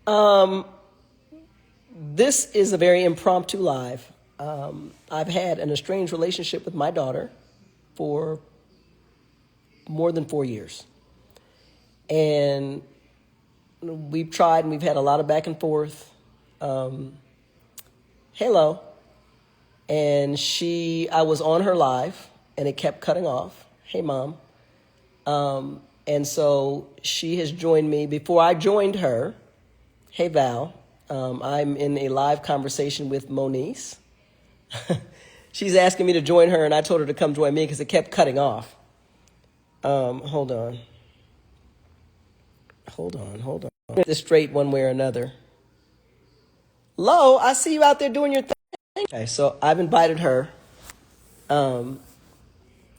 Um, this is a very impromptu live. I've had an estranged relationship with my daughter for more than 4 years. And we've tried and we've had a lot of back and forth. Hello. And I was on her live and it kept cutting off. Hey, mom. And so she has joined me. Before I joined her, hey, Val, I'm in a live conversation with Moniece. She's asking me to join her, and I told her to come join me because it kept cutting off. Hold on. Get this straight one way or another. Lo, I see you out there doing your thing. Okay, so I've invited her.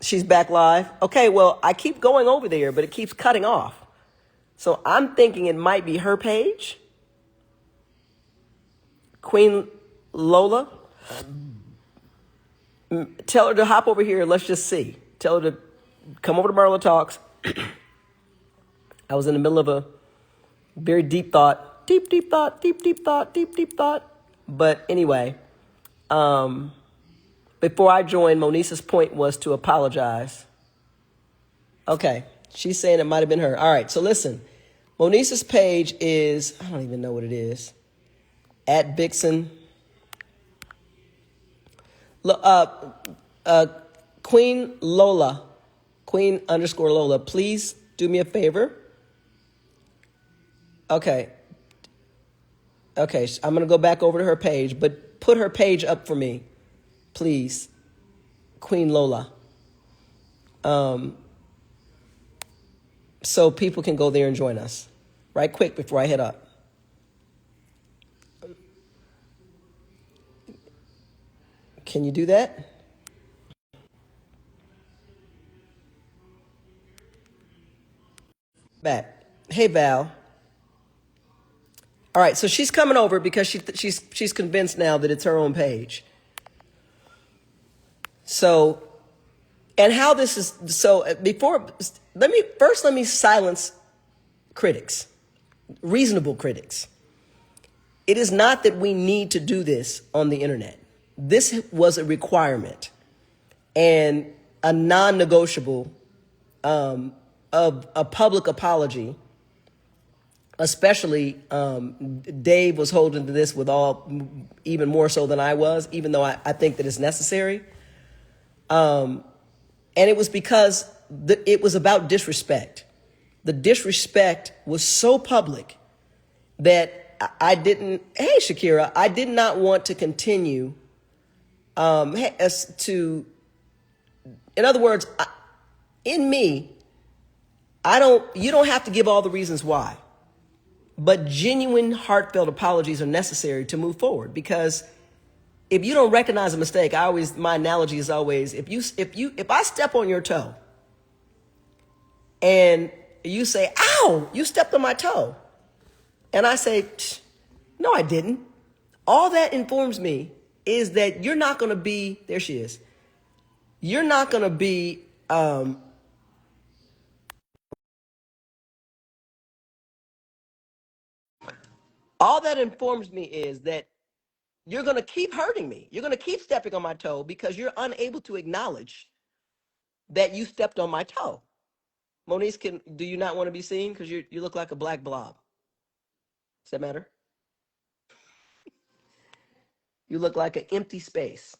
She's back live. Okay, well, I keep going over there, but it keeps cutting off. So I'm thinking it might be her page. Queen Lola. Tell her to hop over here. Let's just see. Tell her to come over to Marla Talks. I was in the middle of a very deep thought. Deep thought. But anyway, before I joined, Moniece's point was to apologize. Okay. She's saying it might have been her. All right. So listen, Moniece's page is, I don't even know what it is. At Bixen. Queen Lola, Queen_Lola, please do me a favor. Okay, I'm going to go back over to her page, but put her page up for me, please, Queen Lola. So people can go there and join us right quick before I head up. Can you do that? Back. Hey, Val. All right, so she's coming over because she's convinced now that it's her own page. So, and how this is, so let me silence critics, reasonable critics. It is not that we need to do this on the internet. This was a requirement and a non-negotiable of a public apology. Especially Dave was holding to this with even more so than I was, even though I think that it's necessary. And it was because it was about disrespect. The disrespect was so public that I didn't, hey, Shakira, I did not want to continue in other words, in me, you don't have to give all the reasons why. But genuine, heartfelt apologies are necessary to move forward, because if you don't recognize a mistake, my analogy is always, if I step on your toe and you say, ow, you stepped on my toe, and I say, no, I didn't. All that informs me is that you're not going to be, there she is. You're not going to be, all that informs me is that you're going to keep hurting me. You're going to keep stepping on my toe because you're unable to acknowledge that you stepped on my toe. Moniece, do you not want to be seen? Because you look like a black blob. Does that matter? You look like an empty space.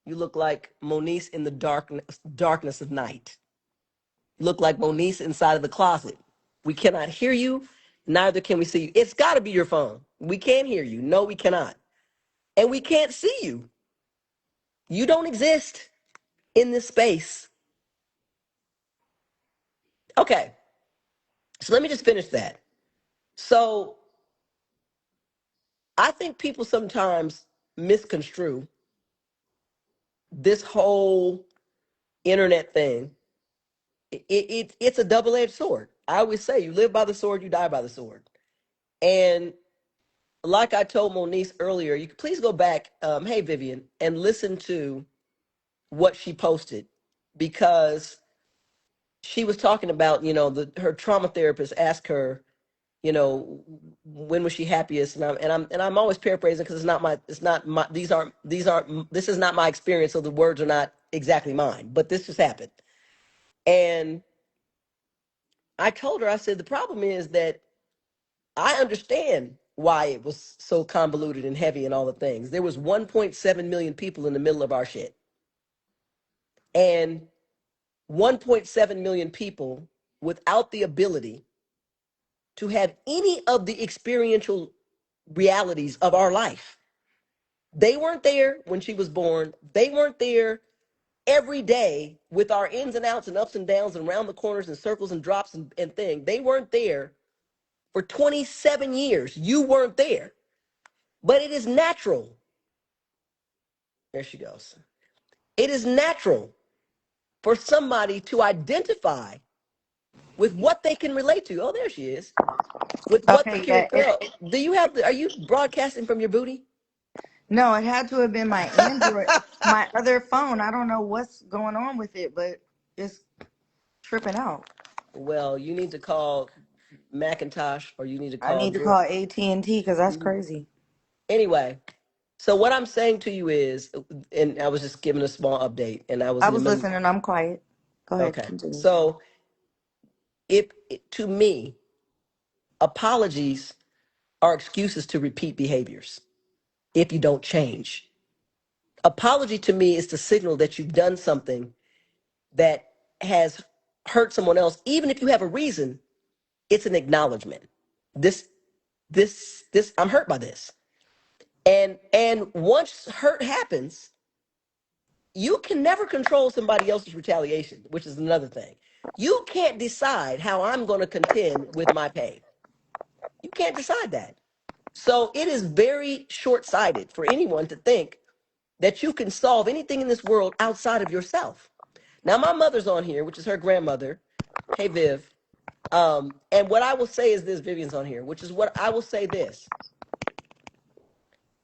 You look like Moniece in the darkness of night. You look like Moniece inside of the closet. We cannot hear you. Neither can we see you. It's got to be your phone. We can't hear you. No, we cannot. And we can't see you. You don't exist in this space. Okay. So let me just finish that. So I think people sometimes misconstrue this whole internet thing. It's a double-edged sword. I always say, you live by the sword, you die by the sword. And like I told Moniece earlier, you can please go back, hey Vivian, and listen to what she posted, because she was talking about, her trauma therapist asked her, you know, when was she happiest? And I'm always paraphrasing because this is not my experience, so the words are not exactly mine. But this just happened, and I told her, I said, the problem is that I understand why it was so convoluted and heavy and all the things. There was 1.7 million people in the middle of our shit, and 1.7 million people without the ability to have any of the experiential realities of our life. They weren't there when she was born. They weren't there every day with our ins and outs and ups and downs and round the corners and circles and drops and thing. They weren't there for 27 years. You weren't there. But it is natural. There she goes. It is natural for somebody to identify with what they can relate to. Oh, there she is. With what they Okay, can. yeah. Girl, are you broadcasting from your booty? No, it had to have been my Android, my other phone. I don't know what's going on with it, but it's tripping out. Well, you need to call Macintosh or you need to I call need to Verizon. call AT&T because that's Mhm. crazy. Anyway, so what I'm saying to you is, and I was just giving a small update, and I was I in the was middle. listening. I'm quiet. Go ahead, Okay, continue. so to me, apologies are excuses to repeat behaviors if you don't change. Apology to me is to signal that you've done something that has hurt someone else, even if you have a reason. It's an acknowledgement. This, this. I'm hurt by this, and once hurt happens, you can never control somebody else's retaliation, which is another thing. You can't decide how I'm going to contend with my pain. You can't decide that. So it is very short-sighted for anyone to think that you can solve anything in this world outside of yourself. Now, my mother's on here, which is her grandmother. Hey, Viv. And what I will say is this, Vivian's on here, which is what I will say this.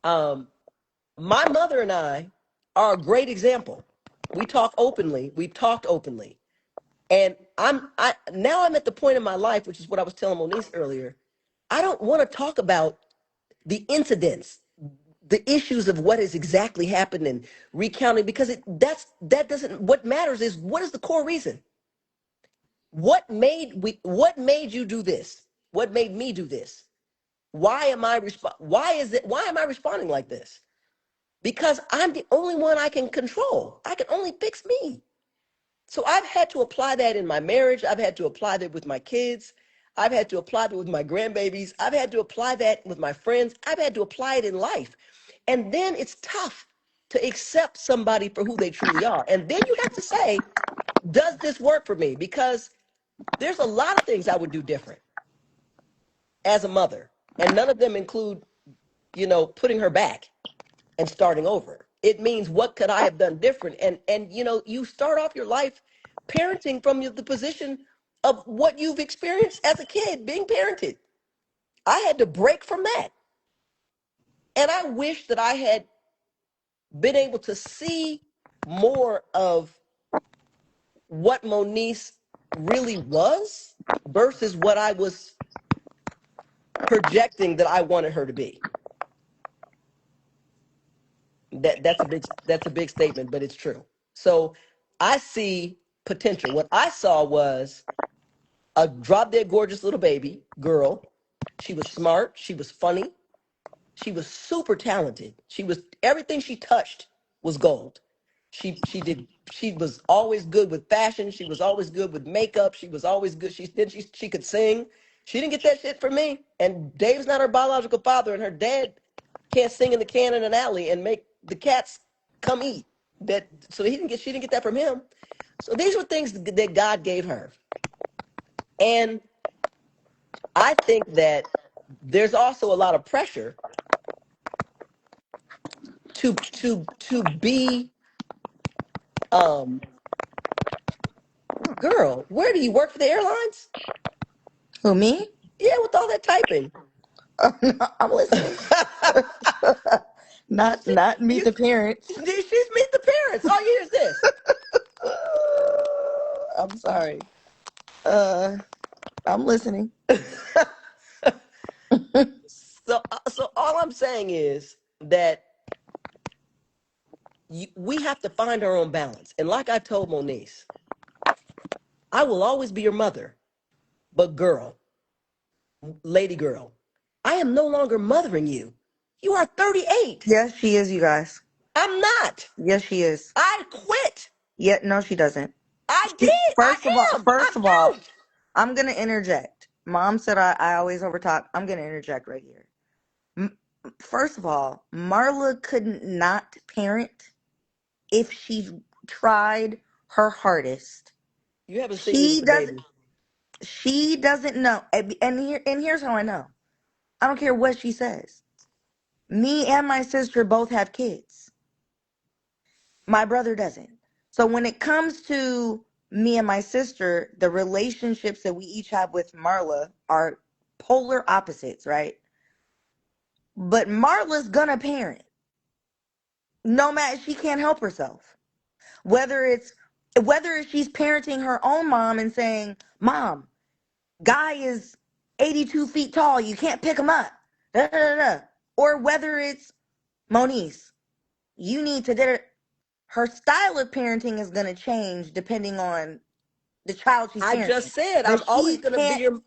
Um, my mother and I are a great example. We talk openly. We've talked openly. And I'm at the point in my life, which is what I was telling Moniece earlier. I don't want to talk about the incidents, the issues of what has exactly happened and recounting, because that doesn't. What matters is, what is the core reason? What made you do this? What made me do this? Why am I responding like this? Because I'm the only one I can control. I can only fix me. So I've had to apply that in my marriage. I've had to apply that with my kids. I've had to apply that with my grandbabies. I've had to apply that with my friends. I've had to apply it in life. And then it's tough to accept somebody for who they truly are. And then you have to say, does this work for me? Because there's a lot of things I would do different as a mother. And none of them include, putting her back and starting over. It means, what could I have done different? And you start off your life parenting from the position of what you've experienced as a kid being parented. I had to break from that. And I wish that I had been able to see more of what Moniece really was versus what I was projecting that I wanted her to be. That's a big statement, but it's true. So I see potential. What I saw was a drop dead gorgeous little baby girl. She was smart. She was funny. She was super talented. She was everything she touched was gold. She was always good with fashion. She was always good with makeup. She was always good. She could sing. She didn't get that shit from me. And Dave's not her biological father, and her dad can't sing in the can in an alley and make the cats come eat. She didn't get that from him. So these were things that God gave her. And I think that there's also a lot of pressure to be um girl, where do you work for the airlines? Who, me? Yeah, with all that typing. No, I'm listening. Not She, not meet you, the parents. she's meet the parents. All you hear is this. I'm sorry. Uh, I'm listening. So all I'm saying is that we have to find our own balance. And like I told Moniece, I will always be your mother, but girl, lady girl, I am no longer mothering you. You are 38. Yes, she is, you guys. I'm not. Yes, she is. I quit. Yeah, no, she doesn't. I did. She, I am. I'm first of all, out. I'm gonna interject. Mom said I always overtalk. I'm gonna interject right here. M- First of all, Marla couldn't not parent if she tried her hardest. You haven't seen me with She the doesn't. baby. She doesn't know. And here's how I know. I don't care what she says. Me and my sister both have kids. My brother doesn't. So when it comes to me and my sister, the relationships that we each have with Marla are polar opposites, right? But Marla's gonna parent. No matter, she can't help herself. Whether it's whether she's parenting her own mom and saying, "Mom, guy is 82 feet tall, you can't pick him up." Da, da, da, da. Or whether it's Moniece, you need to her style of parenting is going to change depending on the child she's I just parenting. said But I'm always she gonna be can't. your.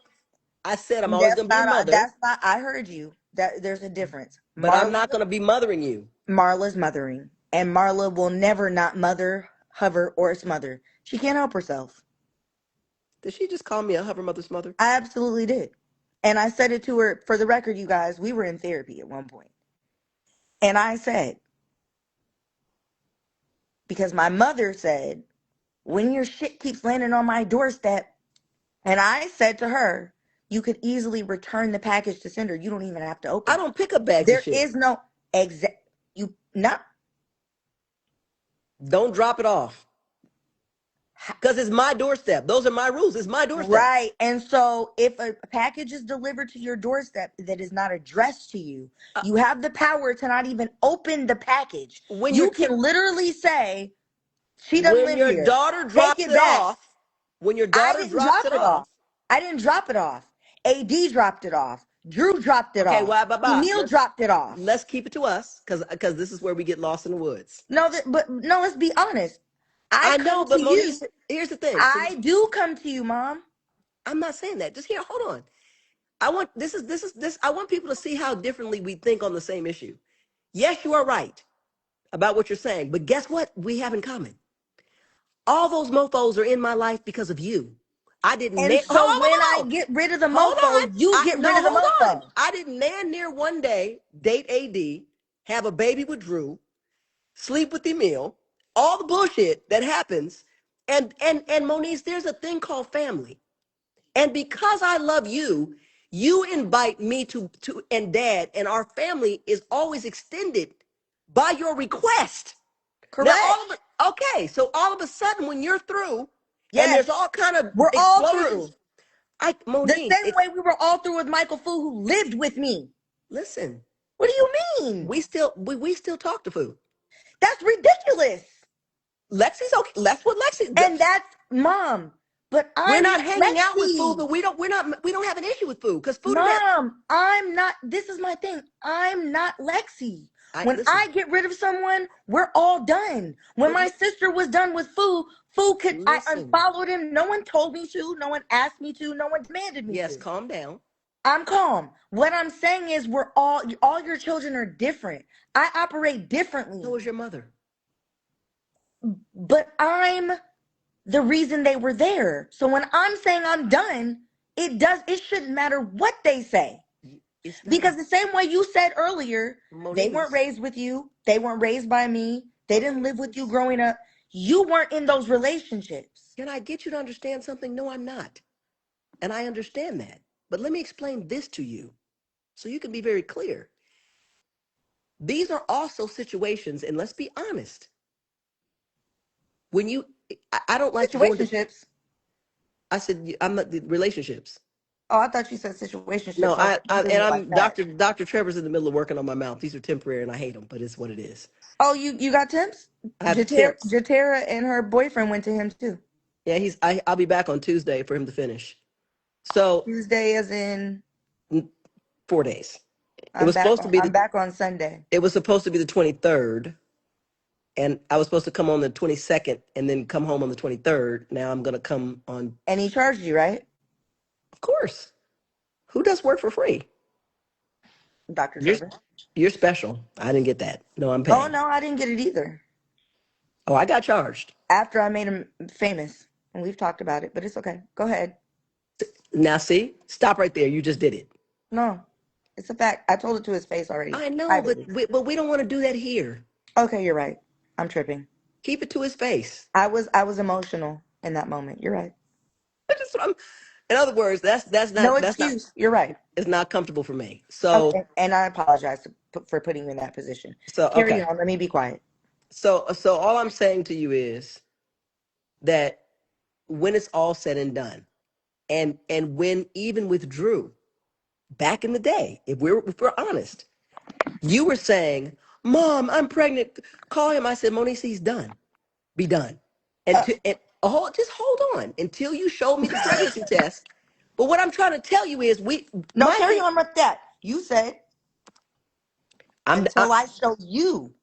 I said I'm always That's gonna be your not. mother, I heard you. That there's a difference. but I'm not gonna be mothering you. Marla's mothering, and Marla will never not mother, hover, or smother. She can't help herself. Did she just call me a hover mother's mother? I absolutely did, and I said it to her for the record. You guys, we were in therapy at one point, and I said because my mother said when your shit keeps landing on my doorstep. And I said to her, you could easily return the package to sender. You don't even have to I open it. don't pick up bags of There shit. is no exact, you not Don't drop it off because it's my doorstep. Those are my rules. It's my doorstep. right. And so if a package is delivered to your doorstep that is not addressed to you, Uh, you have the power to not even open the package. when your You kid, can literally say, she doesn't when live your here. daughter Take drops it it back. off, when your I daughter didn't drops drop it it off. off. I didn't drop it off. AD dropped it off. Drew dropped it Okay, off. why, bye. Emil dropped it off. Let's keep it to us because this is where we get lost in the woods. No, but no, let's be honest. I I come know, to but Moniece, you. here's the thing. See, I do come to you, Mom. I'm not saying that. Just here, hold on. I want this. I want people to see how differently we think on the same issue. Yes, you are right about what you're saying, but guess what? We have in common. All those mofos are in my life because of you. I didn't. And Hold so when I on. get rid of the Hold on. mofo, you get rid of the Hold on. mofo. I didn't man near one day date AD, have a baby with Drew, sleep with Emil, all the bullshit that happens. And Moniece, there's a thing called family. And because I love you, you invite me to and dad, and our family is always extended by your request. Now Correct. okay, so all of a sudden when you're through and there's Yes. all kind of We're all through. explosions, The Monique, same way we were all through with Michael Fu, who lived with me. listen, What do you mean? we still talk to food. That's ridiculous. Lexi's okay. That's what Lexi. And that's Mom. But We're I'm not not hanging out with food, Lexi. but we don't have an issue with food because food and that. Mom, I'm not, this is my thing. I'm not Lexi. I When listen, I get rid of someone, we're all done. When but my sister was done with Fu I listen. unfollowed him. No one told me to. No one asked me to. No one demanded me Yes, to. calm down. I'm calm. What I'm saying is we're all your children are different. I operate So differently. is your mother. But I'm the reason they were there. So when I'm saying I'm done, it shouldn't matter what they say. It's not Because the same way you said earlier, they weren't Moniz. raised with you. They weren't raised by me. They didn't live with you growing up. You weren't in those relationships. Can I get you to understand something? No, I'm not. And I understand that. But let me explain this to you so you can be very clear. These are also situations, and let's be honest. When you, I don't like to go into, Situationships. I said, I'm not the relationships. Oh, I thought you said situationships. No, I was like, you didn't and like I'm that. Dr. Trevor's in the middle of working on my mouth. These are temporary and I hate them, but it's what it is. Oh, you got Tim's? I have temps. Jatera and her boyfriend went to him too. Yeah, I'll be back on Tuesday for him to finish. So Tuesday as in 4 days. It was supposed to be I'm back on Sunday. it was supposed to be the 23rd, and I was supposed to come on the 22nd and then come home on the 23rd. Now I'm going to come on, And he charged you, right? of course. Who does work for free? Dr. You're Trevor. you're special. I didn't get that. No, I'm Oh paying. no, I didn't get it either. Oh, I got charged. After I made him famous. And we've talked about it, but it's okay. Go ahead. Now see, stop right there. You just did it. No. It's a fact. I told it to his face already. I know, but Privately. we don't want to do that here. Okay, you're right. I'm tripping. Keep it to his face. I was emotional in that moment. You're right. In other words, No that's not excuse. You're right. it's not comfortable for me. Okay. And I apologize for putting you in that position. Carry Okay. on. Let me be quiet. So all I'm saying to you is that when it's all said and done, and when even with Drew back in the day, if we're honest, you were saying, "Mom, I'm pregnant. Call him." I said, "Moniece, he's done. Be done." Uh, Just hold on until you show me the pregnancy test. But what I'm trying to tell you is, no, my carry thing. on with that. You said I until I show you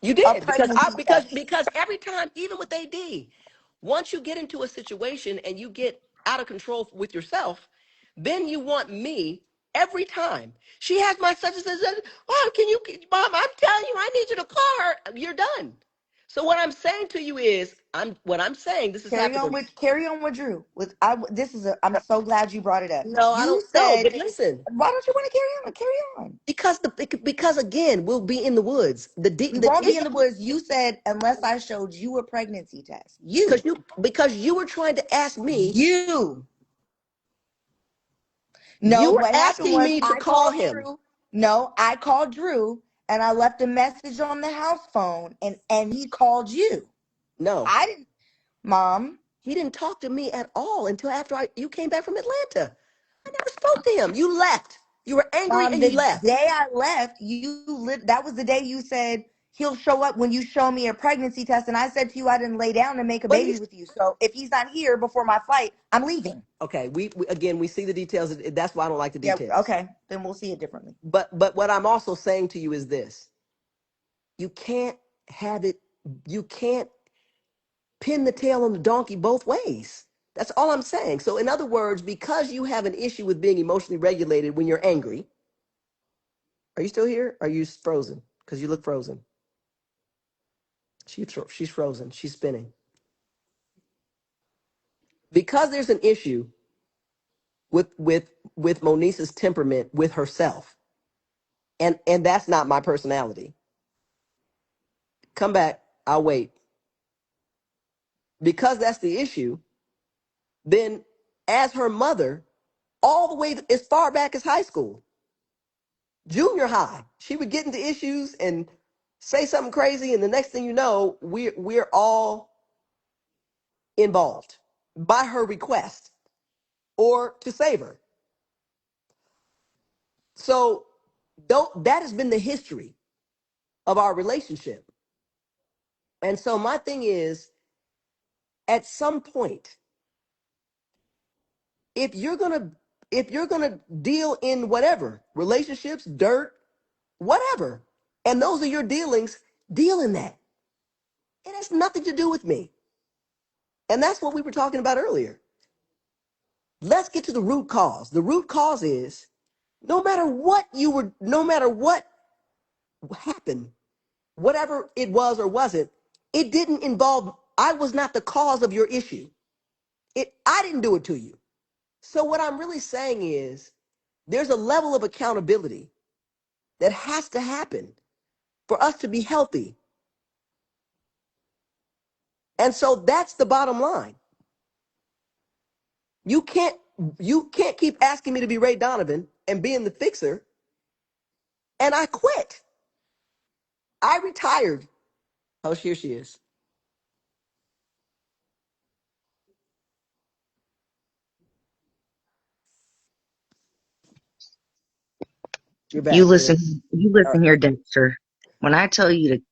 You a did because I pregnancy test. because every time, even with AD, once you get into a situation and you get out of control with yourself, then you want me every time. She has my such and such. Oh, Mom? I'm telling you, I need you to call her. You're done. So what I'm saying to you is, I'm saying this has happened. Carry on with Drew. This is a. I'm so glad you brought it up. No, I You don't know. said, But listen, why don't you want to carry on? Carry on. because again, we'll be in the woods. We The won't be in issue the woods. You said unless I showed you a pregnancy test. You, because you were trying to ask me. you. No, You were what happened asking was me to I call called him. Drew. No, I called Drew and I left a message on the house phone and he called you. No, I didn't, Mom. he didn't talk to me at all until after you came back from Atlanta. I never spoke to him. You left. You were angry Mom, and you the left. day I left, that was the day you said he'll show up when you show me a pregnancy test. And I said to you, I didn't lay down and make a But baby with you. So if he's not here before my flight, I'm leaving. okay. We again we see the details. That's why I don't like the Yeah, details. okay. Then we'll see it differently. But what I'm also saying to you is this: you can't have it. You can't pin the tail on the donkey both ways. That's all I'm saying. So in other words, because you have an issue with being emotionally regulated when you're angry, are you still here? Are you frozen? Because you look frozen. She's frozen. She's spinning. Because there's an issue with Moniece's temperament with herself, and that's not my personality. Come back. I'll wait. Because that's the issue. Then, as her mother, all the way as far back as high school, junior high, she would get into issues and say something crazy, and the next thing you know, we're all involved by her request or to save her. So don't that has been the history of our relationship. And so my thing is, at some point, if you're gonna if you're gonna deal in whatever relationships, dirt, whatever, and those are your dealings, deal in that. It has nothing to do with me. And that's what we were talking about earlier. Let's get to the root cause. The root cause is no matter what happened, whatever it was or wasn't, it didn't involve, I was not the cause of your issue. I didn't do it to you. So what I'm really saying is there's a level of accountability that has to happen for us to be healthy. And so that's the bottom line. You can't you can't keep asking me to be Ray Donovan and being the fixer. And I quit. I retired. Oh, here she is. You're You back, listen, dear. you All right. listen here, Dexter. When I tell you to,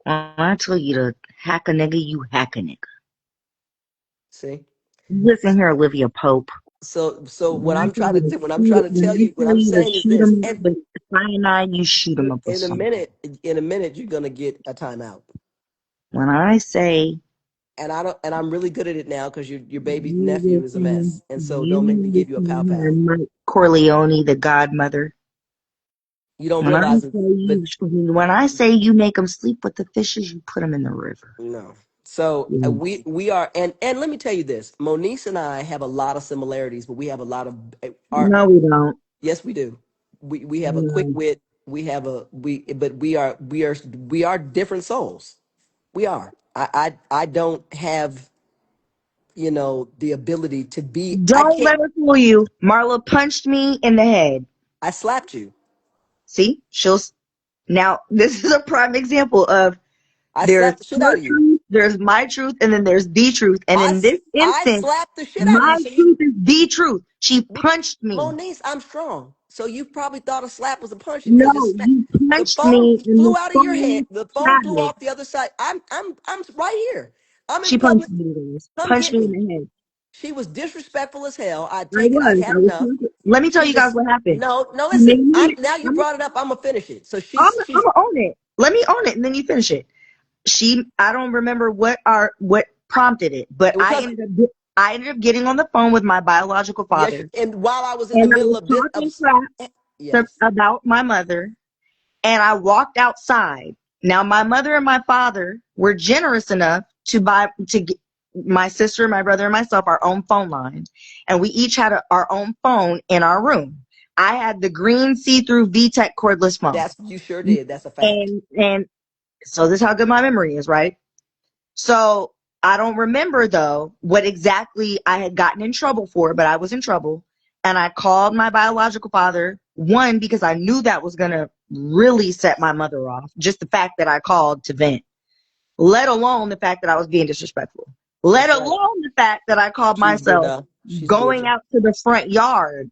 when I tell you to hack a nigga, you hack a nigga. See? You listen here, Olivia Pope. So When what I I'm tell trying you to to do, what I'm shoot, trying to when tell I you, what tell I'm you to saying is shoot this, them up and with cyanide, you shoot them up with in a something. minute, you're gonna get a timeout. When I say And I don't, and I'm really good at it now because your baby nephew is a mess, and so don't make me you give you a will pow find pow. Mike Corleone, the godmother. You don't When I realize it, say but you make them sleep with the fishes, you put them in the river. no. So Yeah. we are, and let me tell you this: Moniece and I have a lot of similarities, but we have a lot of our. No, we don't. Yes, we do. We have a quick No. wit. We have a we, but we are different souls. We are. I don't have the ability to be. I Don't can't. let her fool you. Marla punched me in the head. I slapped you. See, now this is a prime example of I there's slapped the shit her out of you. truth, there's my truth, and then there's the truth. And in this I instance, slapped the shit out of you. my So you, truth is the truth. She punched me. Moniece, I'm strong. So you probably thought a slap was a punch because it No, smacked. you The punched phone me and flew the out of your head. phone The phone flew shattered. off the other side. I'm right here. I'm in She punched public. me, guys. Come Punched get me in me. the head. She was disrespectful as hell. I I take it. I've was. had I was. enough. Let me tell She you guys just what happened. no. She Listen. made me. Now you I'm. brought it up. I'm gonna finish it. So I'm. she's I'm gonna own it. Let me own it, and then you finish it. I don't remember what prompted it, but because I ended up getting on the phone with my biological yes. father, And while I was in the and I middle was of this, talking crap yes, about my mother, and I walked outside. Now my mother and my father were generous enough to get my sister, my brother, and myself our own phone line, and we each had our own phone in our room. I had the green see-through VTech cordless phone, that's you sure did. That's a fact. and so this is how good my memory is, right? So I don't remember though what exactly I had gotten in trouble for, but I was in trouble. And I called my biological father, one, because I knew that was going to really set my mother off. Just the fact that I called to vent, let alone the fact that I was being disrespectful, let That's right. alone the fact that I called She's good. myself She's good. going out to the front yard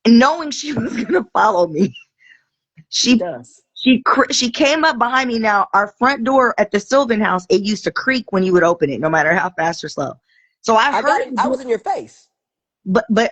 and knowing she was going to follow me. She She does. she came up behind me. Now our front door at the Sylvan house, it used to creak when you would open it, no matter how fast or slow. So I I got heard it. I was in your face. but but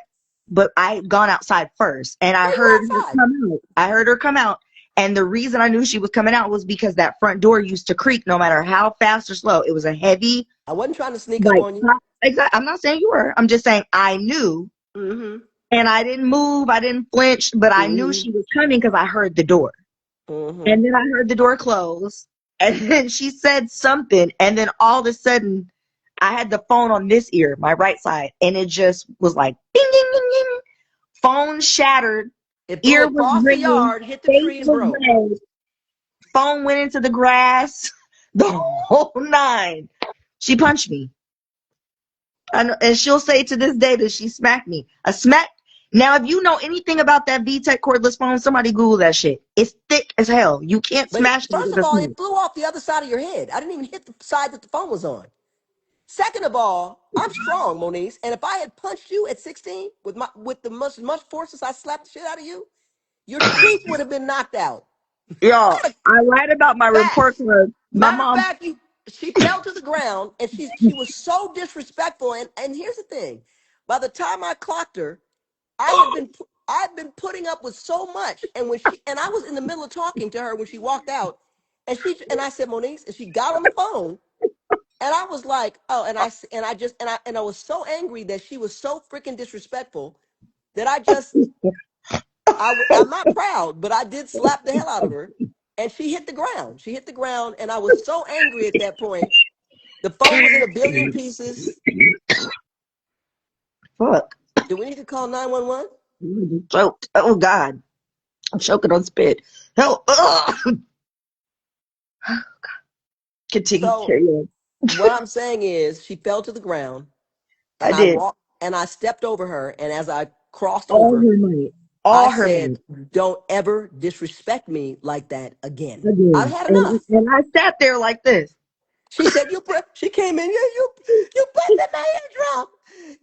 but I had gone outside first, and I Yeah, you were heard her outside. come out. I heard her come out, and the reason I knew she was coming out was because that front door used to creak, no matter how fast or slow. It was a heavy, I wasn't trying to sneak up like, on you. exactly. I'm not saying you were. I'm just saying I knew, Mm-hmm. and I didn't move. I didn't flinch, but I knew Mm-hmm. she was coming because I heard the door. Mm-hmm. And then I heard the door close. And then she said something. And then all of a sudden, I had the phone on this ear, my right side. And it just was like, ding, ding, ding, ding. Phone shattered. It flew Ear was across the ringing. yard, hit the Face tree, and was broke. red. Phone went into the grass. The whole nine. She punched me. And she'll say to this day that she smacked me. A smack. Now, if you know anything about that VTech cordless phone, somebody Google that shit. It's thick as hell. You can't But smash it first with of a all, smack. it flew off the other side of your head. I didn't even hit the side that the phone was on. Second of all, I'm strong, Moniece, and if I had punched you at 16 with the much force as I slapped the shit out of you, your teeth would have been knocked out. Y'all, I lied about my report Facts. card. My Matter of mom, fact, she fell to the ground and she was so disrespectful. And here's the thing: by the time I clocked her, I've been putting up with so much. And I was in the middle of talking to her when she walked out, and I said, Moniece, and she got on the phone, and I was like, oh, and I was so angry that she was so freaking disrespectful that I'm not proud, but I did slap the hell out of her, and she hit the ground. She hit the ground, and I was so angry at that point. The phone was in a billion pieces. fuck, Do we need to call 911? I just choked. Oh God, I'm choking on spit. Help! Ugh. Continue, So carry on. what I'm saying is, she fell to the ground, I and I did walked, and I stepped over her, and as I crossed all over, her might, I all her said, might "Don't ever disrespect me like that again. I've again, had and enough." and I sat there like this. She said, She came in. Yeah, you put in my eardrum.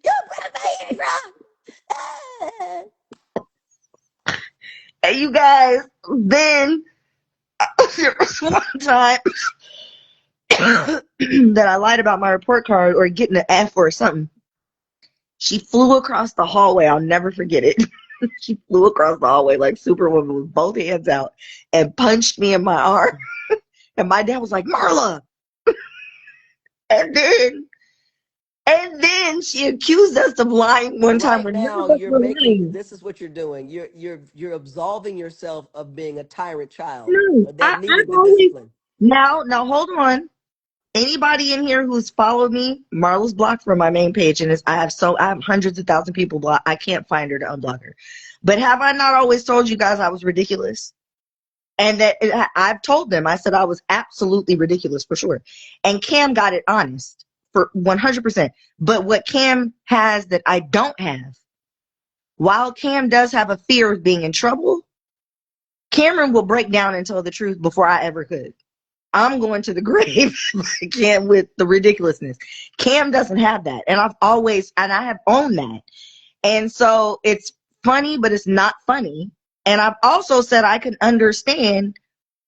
You put in my eardrum. Ah." And you guys, then there was one time that I lied about my report card or getting an F or something. She flew across the hallway. I'll never forget it. She flew across the hallway like Superwoman with both hands out and punched me in my arm. And my dad was like, Marla. And then she accused us of lying one time Right when none now, of us you're were making lying. this is what you're doing. You're absolving yourself of being a tyrant child No, that I've needed the always discipline. now hold on. Anybody in here who's followed me, Marla's blocked from my main page, and I have hundreds of thousand people blocked. I can't find her to unblock her. But have I not always told you guys I was ridiculous? And I've told them, I said I was absolutely ridiculous for sure. And Cam got it honest for 100%. But what Cam has that I don't have, while Cam does have a fear of being in trouble, Cameron will break down and tell the truth before I ever could. I'm going to the grave Cam with the ridiculousness. Cam doesn't have that. And I have owned that. And so it's funny, but it's not funny. And I've also said I can understand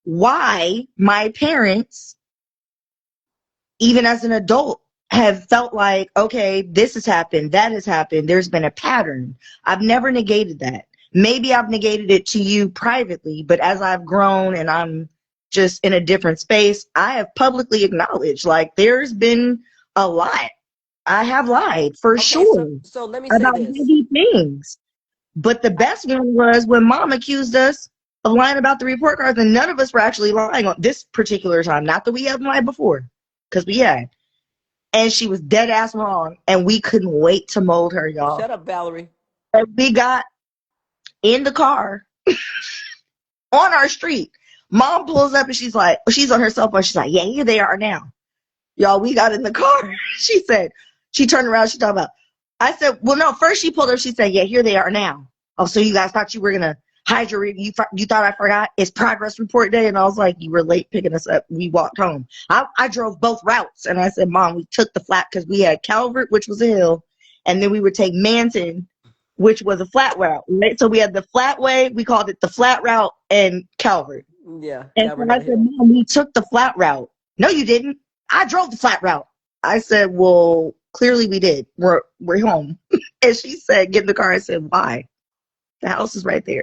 why my parents, even as an adult, have felt like, okay, this has happened, that has happened, there's been a pattern. I've never negated that. Maybe I've negated it to you privately, but as I've grown and I'm just in a different space, I have publicly acknowledged like there's been a lot. I have lied for Okay, so sure so let me say about this. heavy things. But the best one was when mom accused us of lying about the report cards, and none of us were actually lying on this particular time. Not that we haven't lied before, because we had. And she was dead ass wrong, and we couldn't wait to mold her, y'all. Shut up, Valerie. And we got in the car on our street. Mom pulls up and she's on her cell phone. She's like, yeah, here they are now. Y'all, we got in the car. She said, she turned around, she talked about, I said, well, no, first she pulled up, she said, yeah, here they are now. Oh, so you guys thought you were going to hide you thought I forgot? It's progress report day. And I was like, you were late picking us up. We walked home. I drove both routes. And I said, Mom, we took the flat because we had Calvert, which was a hill. And then we would take Manton, which was a flat route. Right? So we had the flat way. We called it the flat route and Calvert. Yeah, And so Calvert I on the said, Hill. Mom, we took the flat route. No, you didn't. I drove the flat route. I said, well, clearly we did. We're home. And she said, get in the car. I said, why? The house is right there.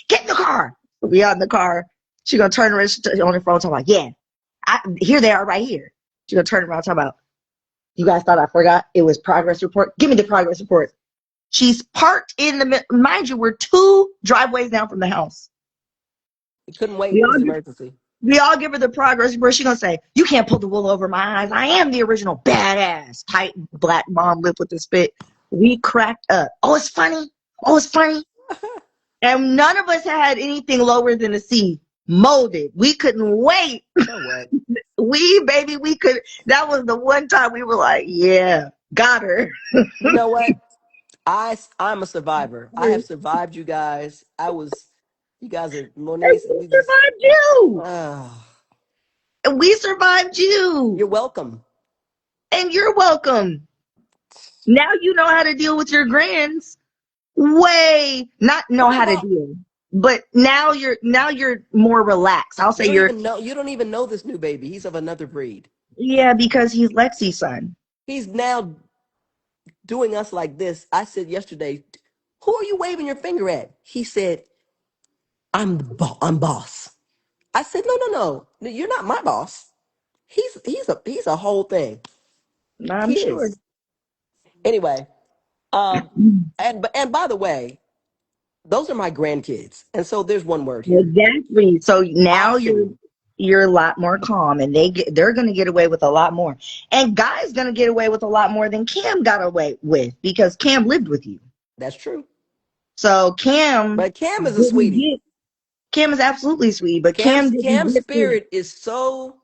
Get in the car. We got in the car. She gonna turn around on her phone talking about, yeah, here they are right here. She gonna turn around talking about, you guys thought I forgot? It was progress report. Give me the progress report. She's parked in mind you, we're 2 driveways down from the house. He couldn't wait. We It all was an emergency. We all give her the progress report. She gonna say, "You can't pull the wool over my eyes. I am the original badass." Tight black mom lip with the spit. We cracked up. Oh, it's funny. Oh, it's funny. And none of us had anything lower than a C. Molded. We couldn't wait. So what? We could. That was the one time we were like, "Yeah, got her." You know what? I'm a survivor. I have survived you guys. You guys are And Moniece. we We just, survived you. ah, And we survived you. you're welcome. And you're welcome. Now you know how to deal with your grands. Way not know First how of to all, deal, but now you're more relaxed. I'll say you're, you don't even know this new baby. He's of another breed. yeah, because he's Lexi's son. He's now doing us like this. I said yesterday, who are you waving your finger at? He said, I'm boss. I said, no, you're not my boss. He's a whole thing. I'm He sure. is. Anyway, and by the way, those are my grandkids. And so there's one word here. Exactly. So now Awesome. you're a lot more calm, and they're gonna get away with a lot more. And Guy's gonna get away with a lot more than Cam got away with because Cam lived with you. That's true. So Cam But Cam is a didn't sweetie. get. Cam is absolutely sweet, but Cam didn't Cam's get the spirit is so.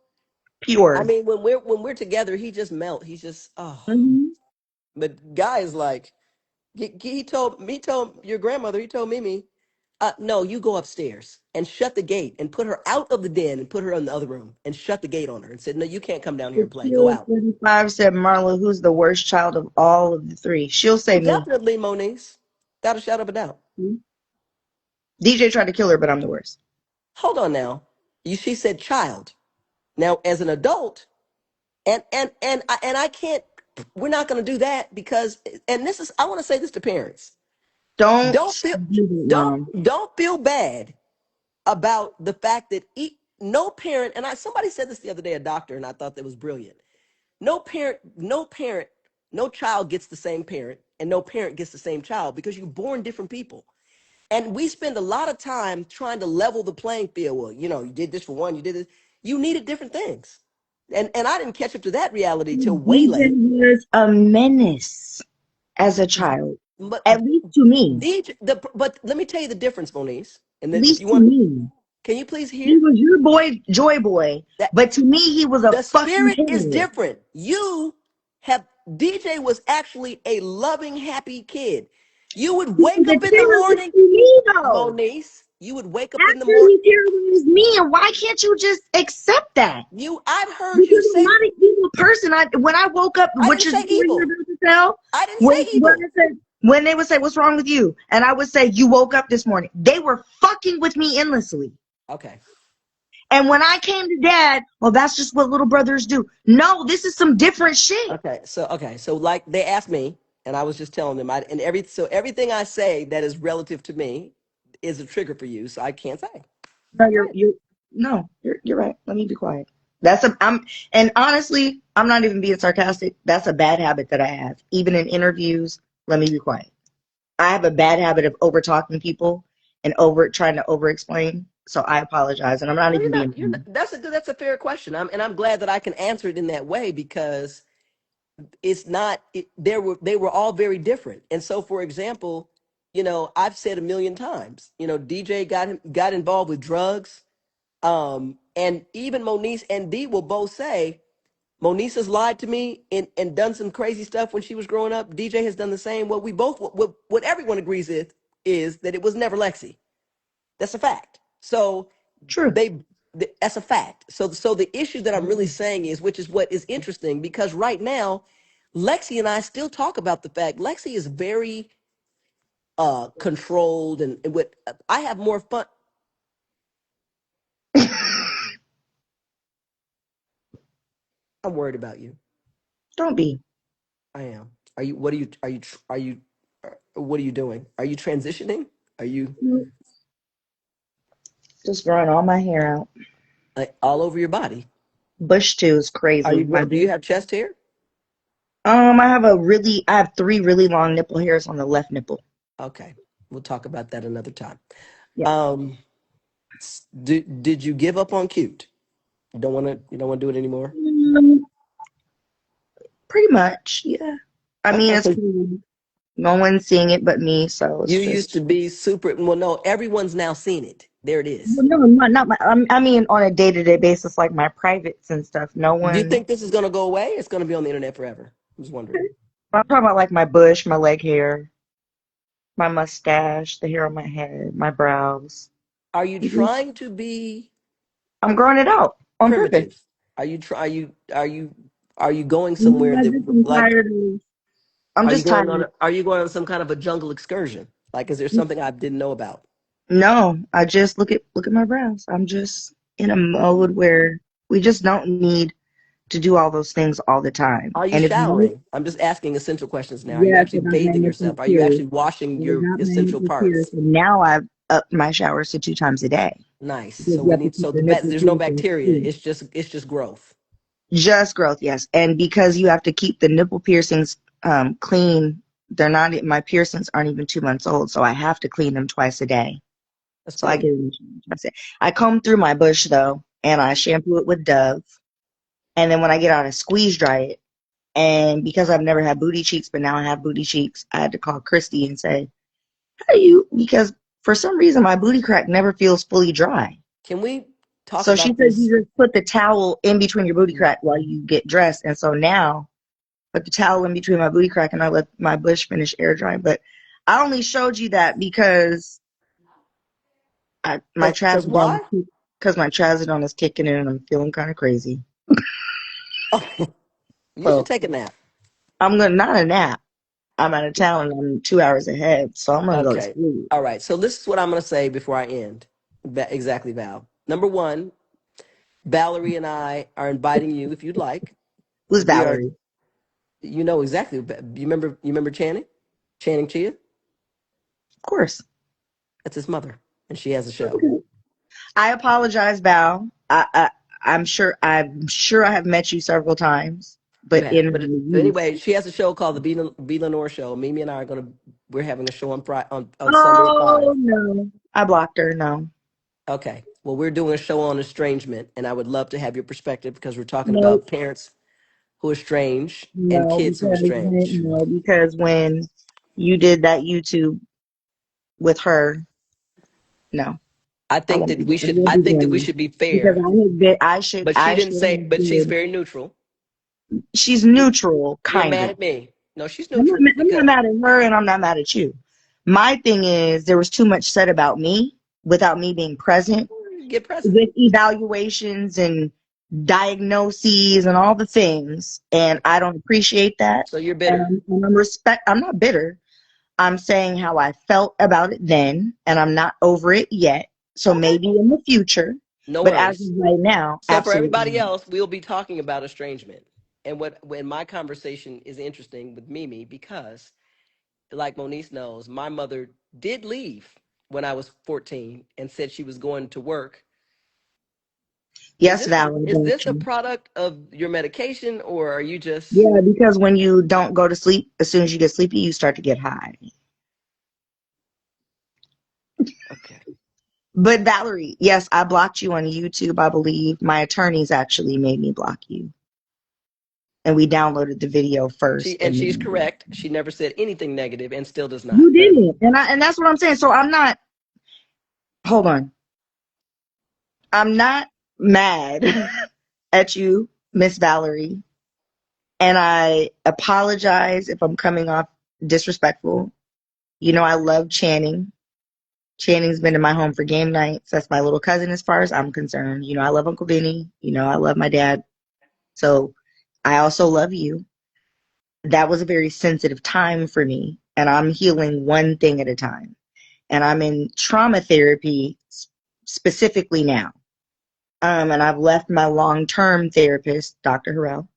I pure. mean, when we're together, he just melt. He's just Hmm. But Guy is like he told your grandmother. He told Mimi, no, you go upstairs and shut the gate and put her out of the den and put her in the other room and shut the gate on her and said, no, you can't come down here and play. Go Tequila out. 35 said, Marla, who's the worst child of all of the 3? She'll say Oh, me. definitely, Moniz. Without a shadow of a doubt. DJ tried to kill her, but I'm the worst. Hold on now. She said child. Now, as an adult, and I can't we're not going to do that because, and this is, I want to say this to parents. Don't Don't feel, do that, mom. don't feel bad about the fact that no parent, and somebody said this the other day, a doctor, and I thought that was brilliant. No parent, no child gets the same parent, and no parent gets the same child because you're born different people. And we spend a lot of time trying to level the playing field. Well, you did this for one, you did this. You needed different things. And I didn't catch up to that reality till way DJ late. was a menace as a child, But at least to me. but let me tell you the difference, Moniece. And At then if least you to want, me. can you please He hear was your boy, joy boy, that but to me, he was a the fucking spirit is terrorist. different. You have DJ was actually a loving, happy kid. You would He wake was a up in the terrorist morning, to me, though. Moniece. You would wake up in the After morning. he terrorized me, and why can't you just accept that? I've heard you Because I'm say, not an evil person. When I woke up, I which didn't is the say story you're evil. about to tell, I didn't say when evil. I said, when they would say, "What's wrong with you?" and I would say, "You woke up this morning," they were fucking with me endlessly. Okay. And when I came to dad, well, that's just what little brothers do. No, this is some different shit. So like they asked me, and I was just telling them, everything I say that is relative to me is a trigger for you, so I can't say. No, Go ahead. you're right. Let me be quiet. And honestly, I'm not even being sarcastic. That's a bad habit that I have. Even in interviews, let me be quiet. I have a bad habit of over talking people and over trying to over explain. So I apologize, and I'm not No, even being you're not. funny. That's a fair question. I'm glad that I can answer it in that way because it's not. They were all very different. And so, for example, I've said a million times, DJ got involved with drugs. And even Moniece and Dee will both say, Moniece has lied to me and done some crazy stuff when she was growing up. DJ has done the same. What everyone agrees with is that it was never Lexi. That's a fact. So True. that's a fact. So the issue that I'm really saying is, which is what is interesting, because right now, Lexi and I still talk about the fact Lexi is very controlled and what I have more fun. I'm worried about you. Don't be. I am. Are you? What are you? Are you? What are you doing? Are you transitioning? Are you Just growing all my hair out. like all over your body? Bush too is Are crazy. you? My Do you have chest hair? I have three really long nipple hairs on the left nipple. Okay, we'll talk about that another time. Yeah. Um, did you give up on cute? You don't want to. You don't want to do it anymore. Mm, pretty much. Yeah. I mean, Okay, it's because cool. No one's seeing it but me, so it's you just. used to be super. Well, no, everyone's now seen it. There it is. Well, no, not my. I mean, on a day-to-day basis, like my privates and stuff. No Do you one. think this is going to go away? It's going to be on the internet forever. I was wondering. I'm talking about like my bush, my leg hair, my mustache, the hair on my head, my brows. Are you Mhm. trying to be I'm growing it out on purpose. primitive? Are you going No, somewhere I that just am like tired of. I'm just tired. are you going on some kind of a jungle excursion? Like is there something I didn't know about? No, I just look at my brows. I'm just in a mode where we just don't need to do all those things all the time. Are you And if you, showering? I'm just asking essential questions now. Are you yes, actually about my bathing nipple yourself? Are you tears. actually washing I your got my essential nipple tears, parts? and now I've upped my showers to 2 times a day Nice. because So you we have to need keep so the nipple there's no piercings bacteria. clean. It's just growth. Just growth, yes, and because you have to keep the nipple piercings clean. They're not. My piercings aren't even 2 months old, so I have to clean them twice a day. That's So I good. get them twice a day. I comb through my bush though, and I shampoo it with Dove. And then when I get out, I squeeze dry it. And because I've never had booty cheeks, but now I have booty cheeks, I had to call Christy and say, "How do you?" Because for some reason my booty crack never feels fully dry. Can we talk So she about says this? you just put the towel in between your booty crack while you get dressed. And so now I put the towel in between my booty crack and I let my bush finish air drying. But I only showed you that because my Because trazodone why? because my trazodone is kicking in and I'm feeling kind of crazy. You should So take a nap. I'm gonna not a nap. I'm out of town and I'm 2 hours ahead, so I'm gonna go to Okay. sleep. All right. So this is what I'm going to say before I end. Exactly, Val. Number one, Valerie and I are inviting you, if you'd like. Who's We are Valerie? You know exactly. You remember Channing? Channing Chia? Of course. That's his mother, and she has a show. Okay. I apologize, Val. I'm sure I have met you several times, You but have, in but my youth. anyway, she has a show called the B. Lenore Show. Mimi and I are we're having a show on Sunday at Oh 5. no. I blocked her. No. Okay. Well, we're doing a show on estrangement, and I would love to have your perspective because we're talking No, about parents who estrange and no, kids who estrange. because when you did that YouTube with her, no, I I won't be think that doing we that should be because fair. But she I didn't should say, have but she's been. very neutral. She's You, neutral, you're kind mad of. at me. No, she's neutral I'm not because mad at her, and I'm not mad at you. My thing is, there was too much said about me without me being present get present. with evaluations and diagnoses and all the things, and I Okay. don't appreciate that. So you're bitter. I'm not bitter. I'm saying how I felt about it then, and I'm not over it yet. So Okay. maybe in the future, No but as of worries. right now, So for absolutely everybody not. else, we'll be talking about estrangement. And when my conversation is interesting with Mimi because, like Moniece knows, my mother did leave when I was 14 and said she was going to work. Is Yes, this Val, I is got this a you. product of your medication or are you just Yeah, because when you don't go to sleep, as soon as you get sleepy, you start to get high. okay? But Valerie, yes, I blocked you on YouTube, I believe. My attorneys actually made me block you. And we downloaded the video first and She's then correct. She never said anything negative and still does not. you didn't. And that's what I'm saying. So I'm not, hold on. I'm not mad at you, Miss Valerie. And I apologize if I'm coming off disrespectful. You know, I love Channing. Channing's been in my home for game nights. That's my little cousin as far as I'm concerned. You know, I love Uncle Vinny. You know, I love my dad. So I also love you. That was a very sensitive time for me. And I'm healing one thing at a time. And I'm in trauma therapy specifically now. And I've left my long-term therapist, Dr. Harrell.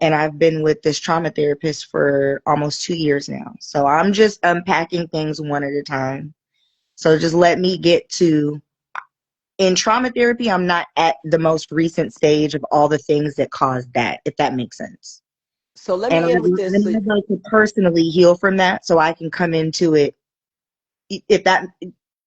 And I've been with this trauma therapist for almost 2 years now. So I'm just unpacking things one at a time. So just let me get to, in trauma therapy, I'm not at the most recent stage of all the things that caused that, if that makes sense. So let And me end with this. So I'd like to personally heal from that so I can come into it. If that,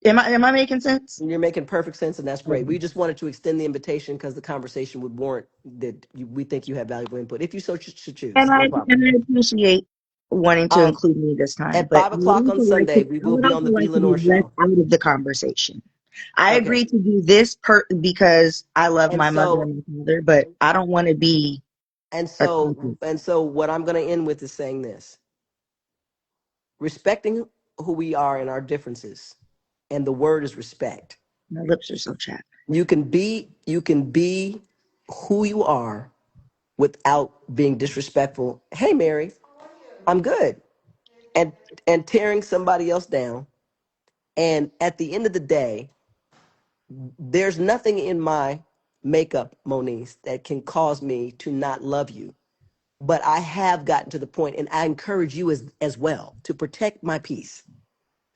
am I making sense? you're making perfect sense, and that's great. Okay. We just wanted to extend the invitation because the conversation would warrant that we think you have valuable input. If you so should choose, no problem. And I appreciate wanting to Um, include me this time, at but 5 o'clock on Sunday, we I will would be also on the V like to be Lenore left show. out of the conversation. I Okay, agreed to do this because I love and my mother so and my father, but I don't want to be and a so topic. and so, what I'm going to end with is saying this: respecting who we are and our differences, and the word is respect. My lips are so chapped. You can be who you are without being disrespectful. Hey, Mary, I'm good, and tearing somebody else down. And at the end of the day, there's nothing in my makeup, Moniece, that can cause me to not love you. But I have gotten to the point, and I encourage you as well to protect my peace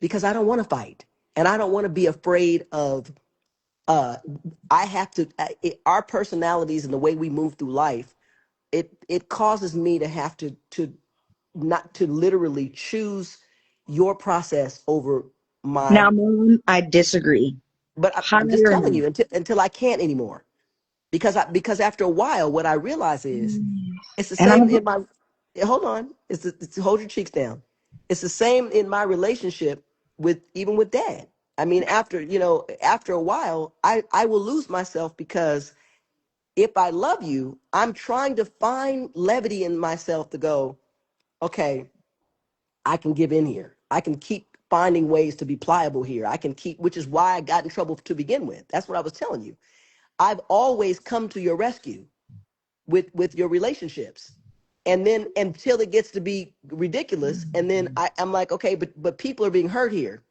because I don't want to fight, and I don't want to be afraid of. Uh, I have to. Our personalities and the way we move through life, it causes me to have to not to literally choose your process over Now, my. Mom, I disagree. But I'm just Higher telling now. you until I can't anymore because after a while, what I realize is it's the And same I'm in my. Hold on, hold your cheeks down. It's the same in my relationship with even with Dad. I mean, after a while, I will lose myself because if I love you, I'm trying to find levity in myself to go, okay, I can give in here. I can keep finding ways to be pliable here. I can keep, which is why I got in trouble to begin with. That's what I was telling you. I've always come to your rescue with your relationships. And then until it gets to be ridiculous, and then I'm like, okay, but people are being hurt here.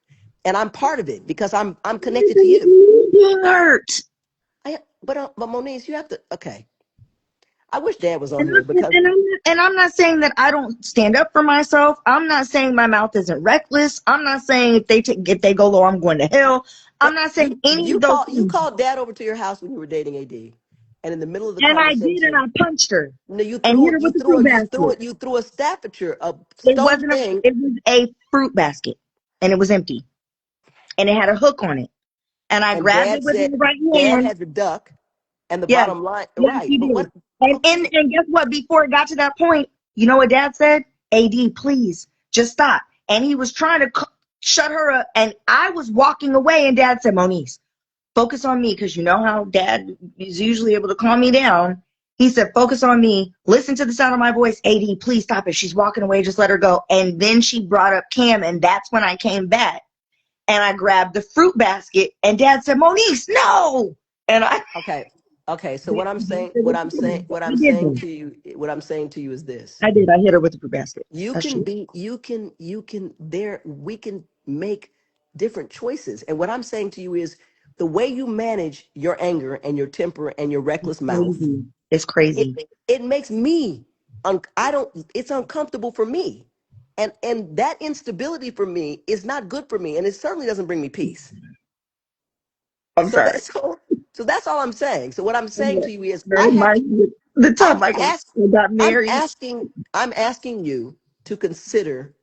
And I'm part of it because I'm connected to you. hurt. But Moniz, you have to okay. I wish Dad was on And here because I'm not saying that I don't stand up for myself. I'm not saying my mouth isn't reckless. I'm not saying if they go low, I'm going to hell. I'm not saying any of those you things. called Dad over to your house when you were dating AD, and in the middle of the And I did, and conversation, I punched her no, and hit her with the fruit basket. you threw a stafford, a It stone wasn't a, thing, it was a fruit basket, and it was empty, and it had a hook on it. And I and grabbed it Dad with said my right Dad hand. had to duck, and the Yes, bottom line, yes, right? he But did. what? And Okay, and guess what? Before it got to that point, you know what Dad said? AD, please just stop. And he was trying to shut her up, and I was walking away, and Dad said, Moniece, focus on me, because you know how Dad is usually able to calm me down. He said, focus on me. Listen to the sound of my voice. AD, please stop it. She's walking away. Just let her go. And then she brought up Cam, and that's when I came back and I grabbed the fruit basket, and Dad said, Moniece, no. And I okay, okay. So did I did though. what I'm saying to you is this: I did. I hit her with the fruit basket. That's true. we can make different choices. And what I'm saying to you is the way you manage your anger and your temper and your reckless mouth, Crazy. It's it crazy. it makes me I don't it's uncomfortable for me. And that instability for me is not good for me, and it certainly doesn't bring me peace. I'm So sorry. that's so that's all I'm saying. So what I'm saying to you is That reminds me of the I'm time I ask got married. I'm asking you to consider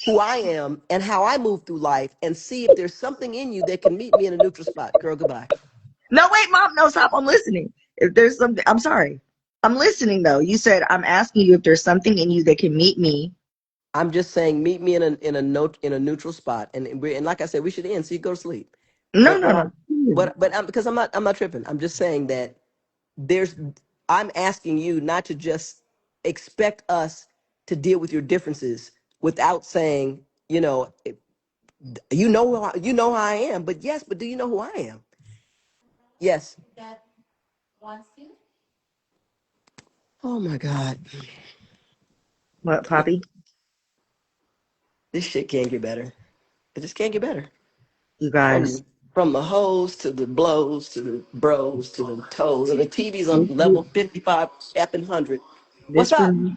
who I am and how I move through life and see if there's something in you that can meet me in a neutral spot. Girl, goodbye. No, wait, Mom. No, stop. I'm listening. If there's something, I'm sorry. I'm listening though. You said I'm asking you if there's something in you that can meet me. I'm just saying meet me in a neutral spot, and like I said, we should end so you go to sleep. No, But no, no. because I'm not tripping. I'm just saying that there's I'm asking you not to just expect us to deal with your differences without saying, you know who I am, but yes, but do you know who I am? Yes. Oh my God. What, Poppy? This shit can't get better. It just can't get better. You guys. From the hoes to the blows to the bros to the toes. And the TV's on This, level 55 effing 100. What's this up? room.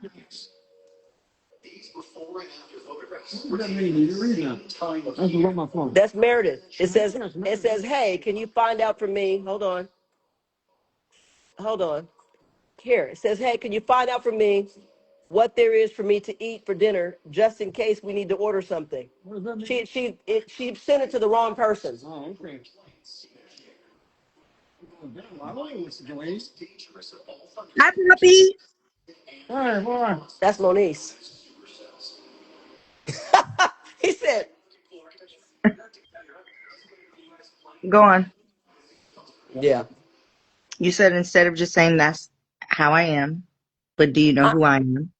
That's Meredith. It says, hey, can you find out for me? Hold on. Hold on. Here. It says, hey, can you find out for me what there is for me to eat for dinner, just in case we need to order something? She sent it to the wrong person. Hi, Poppy. That's Moniece. He said, Go on. yeah. You said instead of just saying that's how I am, but do you know I, who I am?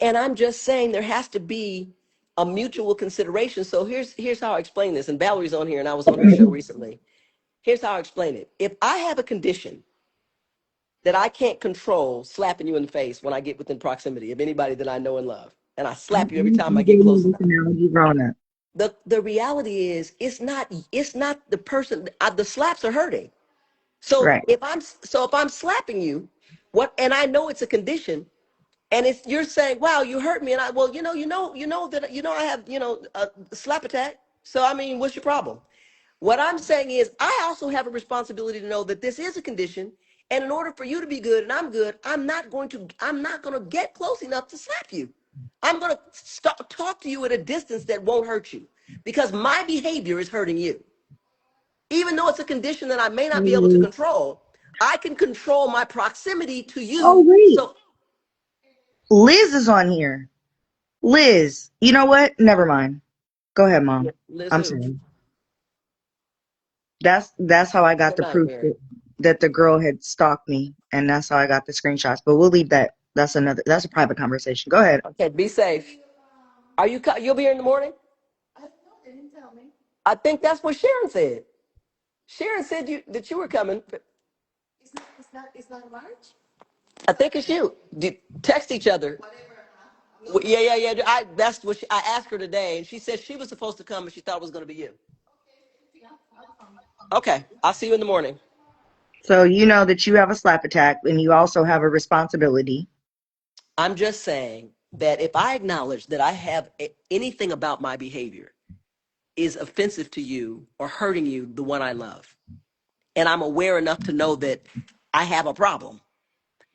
and I'm just saying there has to be a mutual consideration. So here's how I explain this. And Valerie's on here, and I was on her show recently. Here's how I explain it. If I have a condition that I can't control slapping you in the face when I get within proximity of anybody that I know and love, and I slap you every time I You get gave me close this enough. analogy growing up. The reality is it's not the person, the slaps are hurting. So Right. if I'm slapping you, what, and I know it's a condition, and it's you're saying, wow, you hurt me, and I, well, that I have, a slap attack. So I mean, what's your problem? What I'm saying is, I also have a responsibility to know that this is a condition, and in order for you to be good and I'm good, I'm not going to get close enough to slap you. I'm going to talk to you at a distance that won't hurt you, because my behavior is hurting you. Even though it's a condition that I may not be able to control, I can control my proximity to Oh, you. wait. So, Liz is on here. Liz, you know what? Never mind. Go ahead, Mom. Liz, I'm who? sorry. That's how I got Good the night, proof Mary. that the girl had stalked me, and that's how I got the screenshots. But we'll leave that. That's a private conversation. Go ahead. Okay, be safe. You'll be here in the morning? I think that's what Sharon said. Sharon said that you were coming. I think it's you. Text each other. Yeah, yeah, yeah. That's what I asked her today, and she said she was supposed to come, and she thought it was going to be you. Okay, I'll see you in the morning. So you know that you have a slap attack and you also have a responsibility. I'm just saying that if I acknowledge that I have anything about my behavior is offensive to you or hurting you, the one I love, and I'm aware enough to know that I have a problem,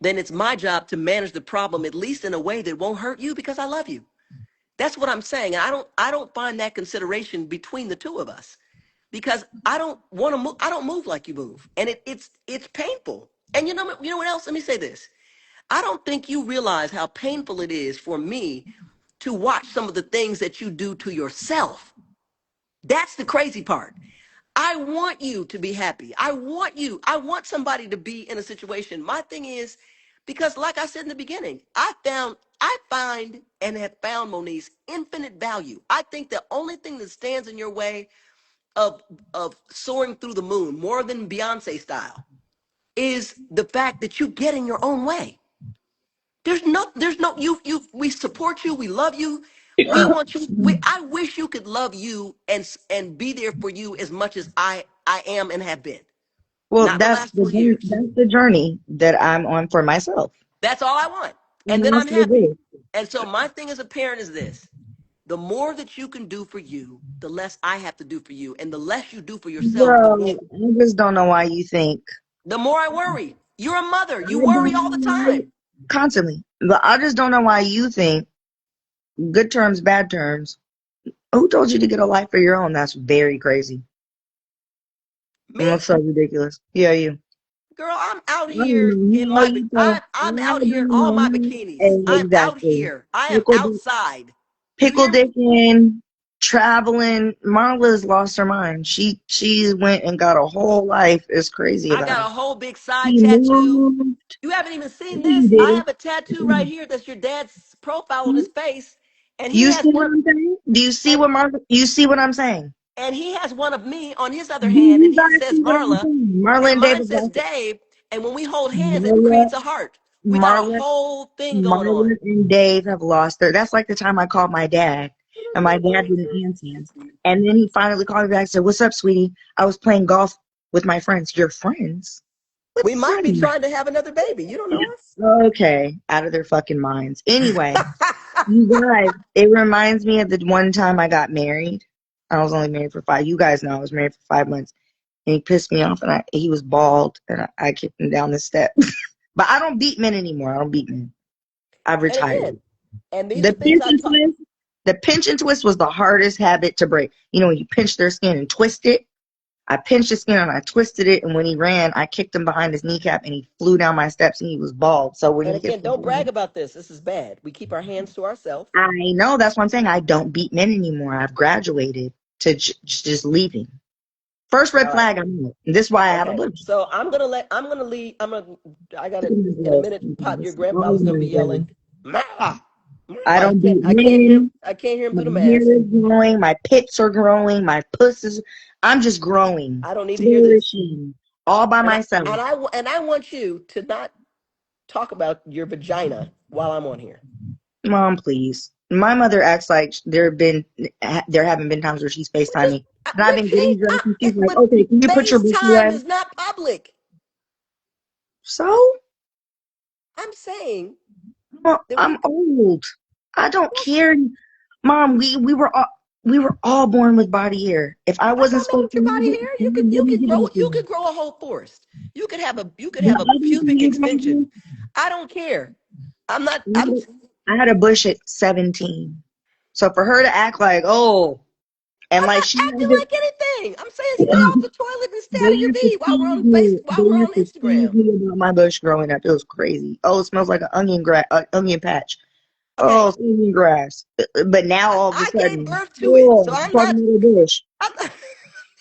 then it's my job to manage the problem at least in a way that won't hurt you because I love you. That's what I'm saying. And I don't find that consideration between the two of us because I don't want to move. I don't move like you move. And it's painful. And you know what else? Let me say this. I don't think you realize how painful it is for me to watch some of the things that you do to yourself. That's the crazy part. I want you to be happy. I want somebody to be in a situation. My thing is, because like I said in the beginning, I find and have found, Moniece, infinite value. I think the only thing that stands in your way of soaring through the moon, more than Beyonce style, is the fact that you get in your own way. There's no we support you, we love you, we want you. I wish you could love you and be there for you as much as I am and have been. Well, Not in the last 4 years. that's the journey that I'm on for myself. That's all I want, and And then I I'm still happy. do. And so my thing as a parent is this: the more that you can do for you, the less I have to do for you, and the less you do for yourself, Bro, I just don't know why you think the more I worry. You're a mother. I You don't worry all the know why time. constantly. But I just don't know why you think good terms, bad terms. Who told you to get a life of your own? That's very crazy. Me, And that's so ridiculous. Yeah, you. girl, I'm out I don't here in know who my you told. I'm I out here in don't all my know. bikinis. I'm out Exactly. here. I am Pickle, outside. You pickle hear me? dicking, traveling. Marla's lost her mind. She went and got a whole life. It's crazy I about got it. a whole big side She tattoo. moved. You haven't even No, seen you this. I have a tattoo right didn't. here that's your dad's profile on his face, and he You has see what one I'm saying? Do you see and what Marla? You see what I'm saying? and he has one of me on his other Do hand, and you he guys says see what I'm Marla, saying? and Marla and mine David says lost it. Dave. And when we hold hands, it Marla, creates a heart. We got a Marla, whole thing going Marla on. and Dave have lost their. That's like the time I called my dad, and my dad didn't answer. And then he finally called me back and said, "What's up, sweetie? I was playing golf with my friends." Your friends? What We might be friends? trying to have another baby. You don't know us. Okay, out of their fucking minds. Anyway, you guys, it reminds me of the one time I got married. I was only married for five. You guys know I was married for 5 months, and he pissed me off, and he was bald, and I kicked him down the steps. But I don't beat men anymore. I don't beat men. I've And retired. again, and these The are things pinch I and talk. twist, the pinch and twist was the hardest habit to break. You know, when you pinch their skin and twist it. I pinched his skin and I twisted it, and when he ran, I kicked him behind his kneecap, and he flew down my steps, and he was bald. So when And he hits again, the don't brag ball, about this. This is bad. We keep our hands to ourselves. I know that's what I'm saying. I don't beat men anymore. I've graduated to just leaving. First red All right. flag, I'm out. This is why I have a Okay. bush. So I'm gonna leave. I gotta in a Oh minute. Pop, your my grandfather's gonna be God. yelling. Ma, ma. I I don't can't. beat I can't hear him. men. I can't hear him My through the hair mask. is growing. My pits are growing. My puss is. I'm just growing, I don't need to hear this. flourishing, all by And I myself. and I want you to not talk about your vagina while I'm on here. Mom, please. My mother acts like there haven't been times where she's FaceTime Just me, and I've been getting dressed, and she's like, but "Okay, can you put your book FaceTime away?" is not public. So I'm saying that I'm old. I don't care, Mom. We were all born with body hair. If I that wasn't don't mean supposed with to your have body it, hair. then I wouldn't give it to You you. could grow a whole forest. You could The have a other pubic thing about extension. me, I don't care. I'm not. I had I had a bush at 17. So for her to act like, oh, and I'm like not she acting has like anything. I'm saying stay off the toilet and stay They out of your used to V while we're tease on me. They while we're on used to tease Instagram. me about my bush growing up. It was crazy. Oh, it smells like an onion patch. Oh, Okay, it's onion grass. But now all of a I gave sudden, birth to it, oh, so I'm not. talking about a bush. I'm not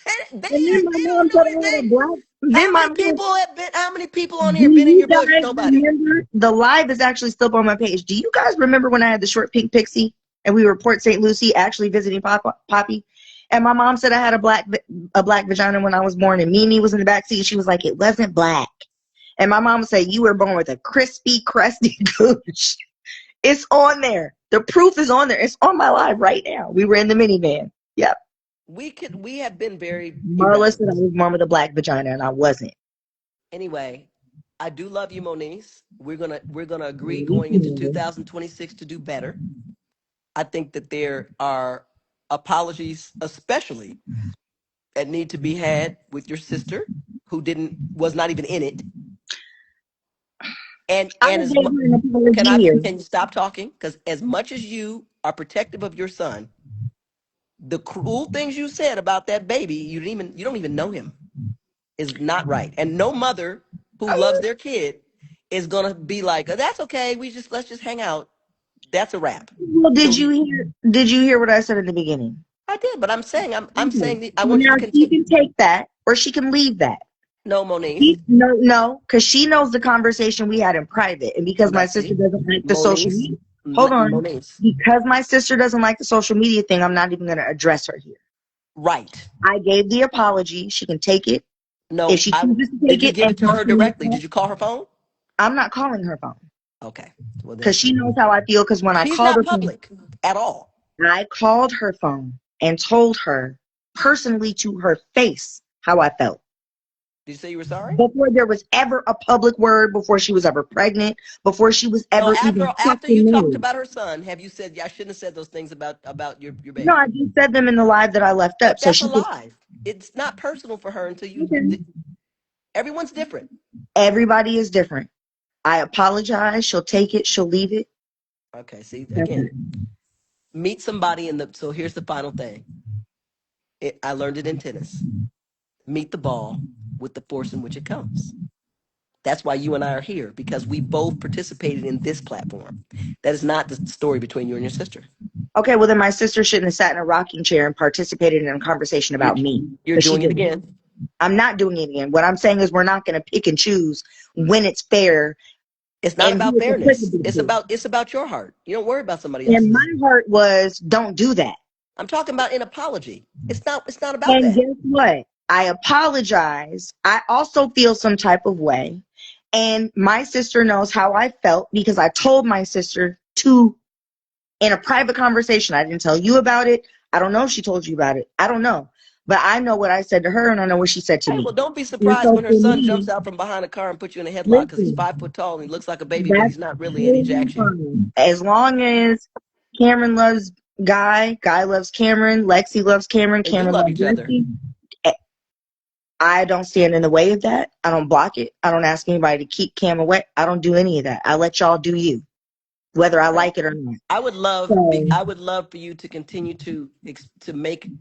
And then my they mom don't said know I had a anything. black. Then How my many mom, people have been? How many people on do here been in you your bush? guys Nobody. remember? The live is actually still up on my page. Do you guys remember when I had the short pink pixie and we were Port St. Lucie actually visiting Poppy? And my mom said I had a black vagina when I was born, and Mimi was in the back seat. She was like, it wasn't black. And my mom said, you were born with a crispy, crusty gooch. It's on there. The proof is on there. It's on my live right now. We were in the minivan. Yep. We have been very Marla said I irreverent. was born with a black vagina, and I wasn't. Anyway, I do love you, Moniece. We're gonna agree going into 2026 to do better. I think that there are apologies, especially that need to be had with your sister, who didn't was not even in it. And I and gave her an can apology I here. can you stop talking? Because as much as you are protective of your son, the cruel things you said about that baby, you don't even know him, is not right. And no mother who loves their kid is gonna be like, "Oh, that's okay. Let's just hang out." That's a wrap. Well, So did you hear what I said in the beginning? I did, but I'm Okay. saying that I Well, want you now to she continue. can take that or she can leave that. No, Moniece. No, because she knows the conversation we had in private. And because my sister Lexi, doesn't like the social Moniece, media, hold on. Moniece. Because my sister doesn't like the social media thing, I'm not even going to address her here. Right. I gave the apology. She can take it. If No, she I chooses to did take you it give and it to talk her to me, directly? Did you call her phone? I'm not calling her phone Okay. Well because then, she knows how I feel. Because when I she's called not her phone, public at all. I called her phone and told her personally to her face how I felt. Did you say you were sorry? Before there was ever a public word, before she was ever pregnant, before she was So ever after even after you fucking talked married. about her son, have you said, "Yeah, I shouldn't have said those things about your No, I baby"? just said them in the live that I left up. But So that's a she could, lie. It's not personal for her until you. okay. Everyone's different. Everybody is different. I apologize. She'll take it. She'll leave it. Okay. See, That's again, it. meet somebody in the. So here's the final thing. I learned it in tennis. Meet the ball with the force in which it comes. That's why you and I are here, because we both participated in this platform. That is not the story between you and your sister. Okay, well then my sister shouldn't have sat in a rocking chair and participated in a conversation You're about me you're because she doing it didn't. again. I'm not doing it again. What I'm saying is we're not going to pick and choose when it's fair It's not and about who it's fairness. applicable to. It's about your heart. You don't worry about somebody And else's. my heart was, don't do that. I'm talking about an apology. It's not about And that. guess what? I apologize. I also feel some type of way. And my sister knows how I felt because I told my sister to in a private conversation. I didn't tell you about it. I don't know if she told you about it. I don't know. But I know what I said to her and I know what she said to Hey, well, me. don't be And surprised so when her for son jumps me, out from behind a car and puts you in a headlock because he's listen, 5 foot tall and he looks like a baby, but that's he's not really, and he totally jacks you. fine. As long as Cameron loves Guy, Guy loves Cameron, Lexi loves Cameron, They do Cameron love loves each other. Lexi. I don't stand in the way of that. I don't block it. I don't ask anybody to keep Cam away. I don't do any of that. I let y'all do you, whether I Okay. like it or not. I So, would love for you to continue to make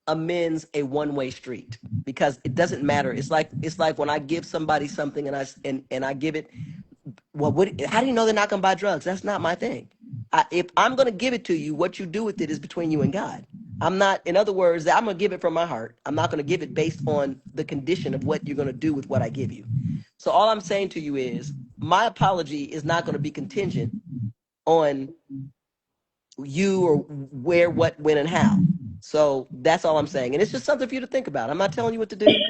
amends a one-way street, because it doesn't matter. It's like when I give somebody something and I give it. Well, how do you know they're not going to buy drugs? That's not my thing. If I'm going to give it to you, what you do with it is between you and God. I'm not, in other words, I'm going to give it from my heart. I'm not going to give it based on the condition of what you're going to do with what I give you. So all I'm saying to you is my apology is not going to be contingent on you or where, what, when, and how. So that's all I'm saying. And it's just something for you to think about. I'm not telling you what to do.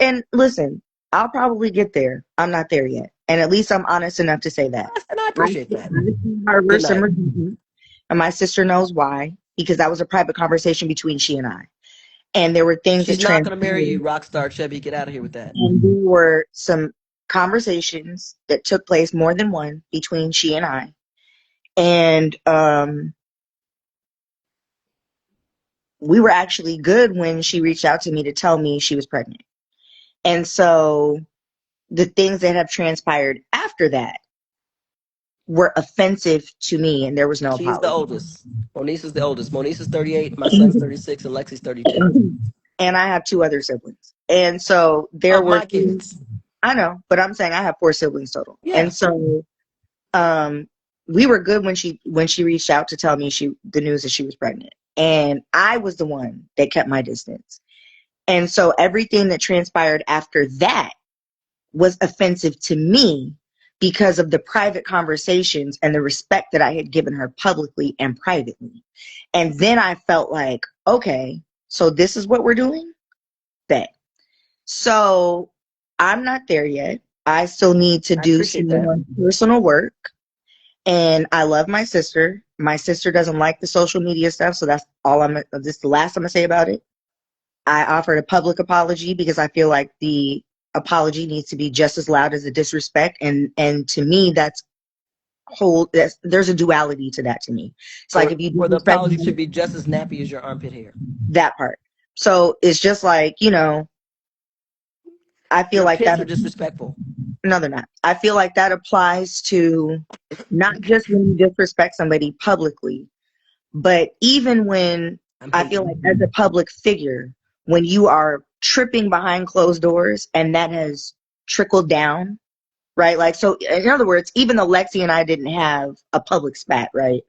and listen, I'll probably get there. I'm not there yet. And at least I'm honest enough to say that. And I appreciate that. I harbor Good some night. resentment, and my sister knows why, because that was a private conversation between she and I. And there were things that She's not going to marry transpired, you, rock star Chevy. Get out of here with that. and there were some conversations that took place, more than one, between she and I. And we were actually good when she reached out to me to tell me she was pregnant. And so the things that have transpired after that were offensive to me, and there was no She's the apology. oldest. Moniece is the oldest. Moniece is 38. My son's 36, and Lexi's 32. And I have two other siblings. And so there Of were my things, kids. I know, but I'm saying I have four siblings total. Yeah. And so um we were good when she reached out to tell me the news that she was pregnant. And I was the one that kept my distance. And so everything that transpired after that was offensive to me because of the private conversations and the respect that I had given her publicly and privately. And then I felt like, okay, so this is what we're doing? Bet. So I'm not there yet. I still need to I do appreciate some that. more personal work. And I love my sister. My sister doesn't like the social media stuff, so that's all this is the last I'm gonna say about it. I offered a public apology because I feel like the apology needs to be just as loud as the disrespect. And to me, there's a duality to that to me. It's like if you Or the disrespect apology should me, be just as nappy as your armpit hair. that part. So it's just like, I feel Your like pits that. are disrespectful. No, they're not. I feel like that applies to not just when you disrespect somebody publicly, but even when I'm I feel like hating. as a public figure, when you are tripping behind closed doors and that has trickled down, right? Like, so in other words, even though Lexi and I didn't have a public spat, right?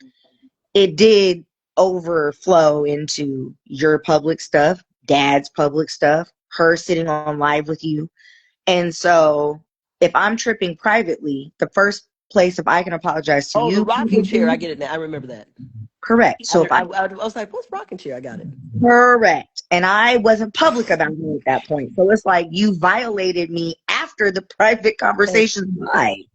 It did overflow into your public stuff, dad's public stuff, her sitting on live with you. And so if I'm tripping privately, the first place if I can apologize to Oh, the you, rocking chair. I get it now. I remember that. correct. So if I was like, what's rocking chair? I got it. correct. And I wasn't public about it at that point. So it's like you violated me after the private And conversation. Right.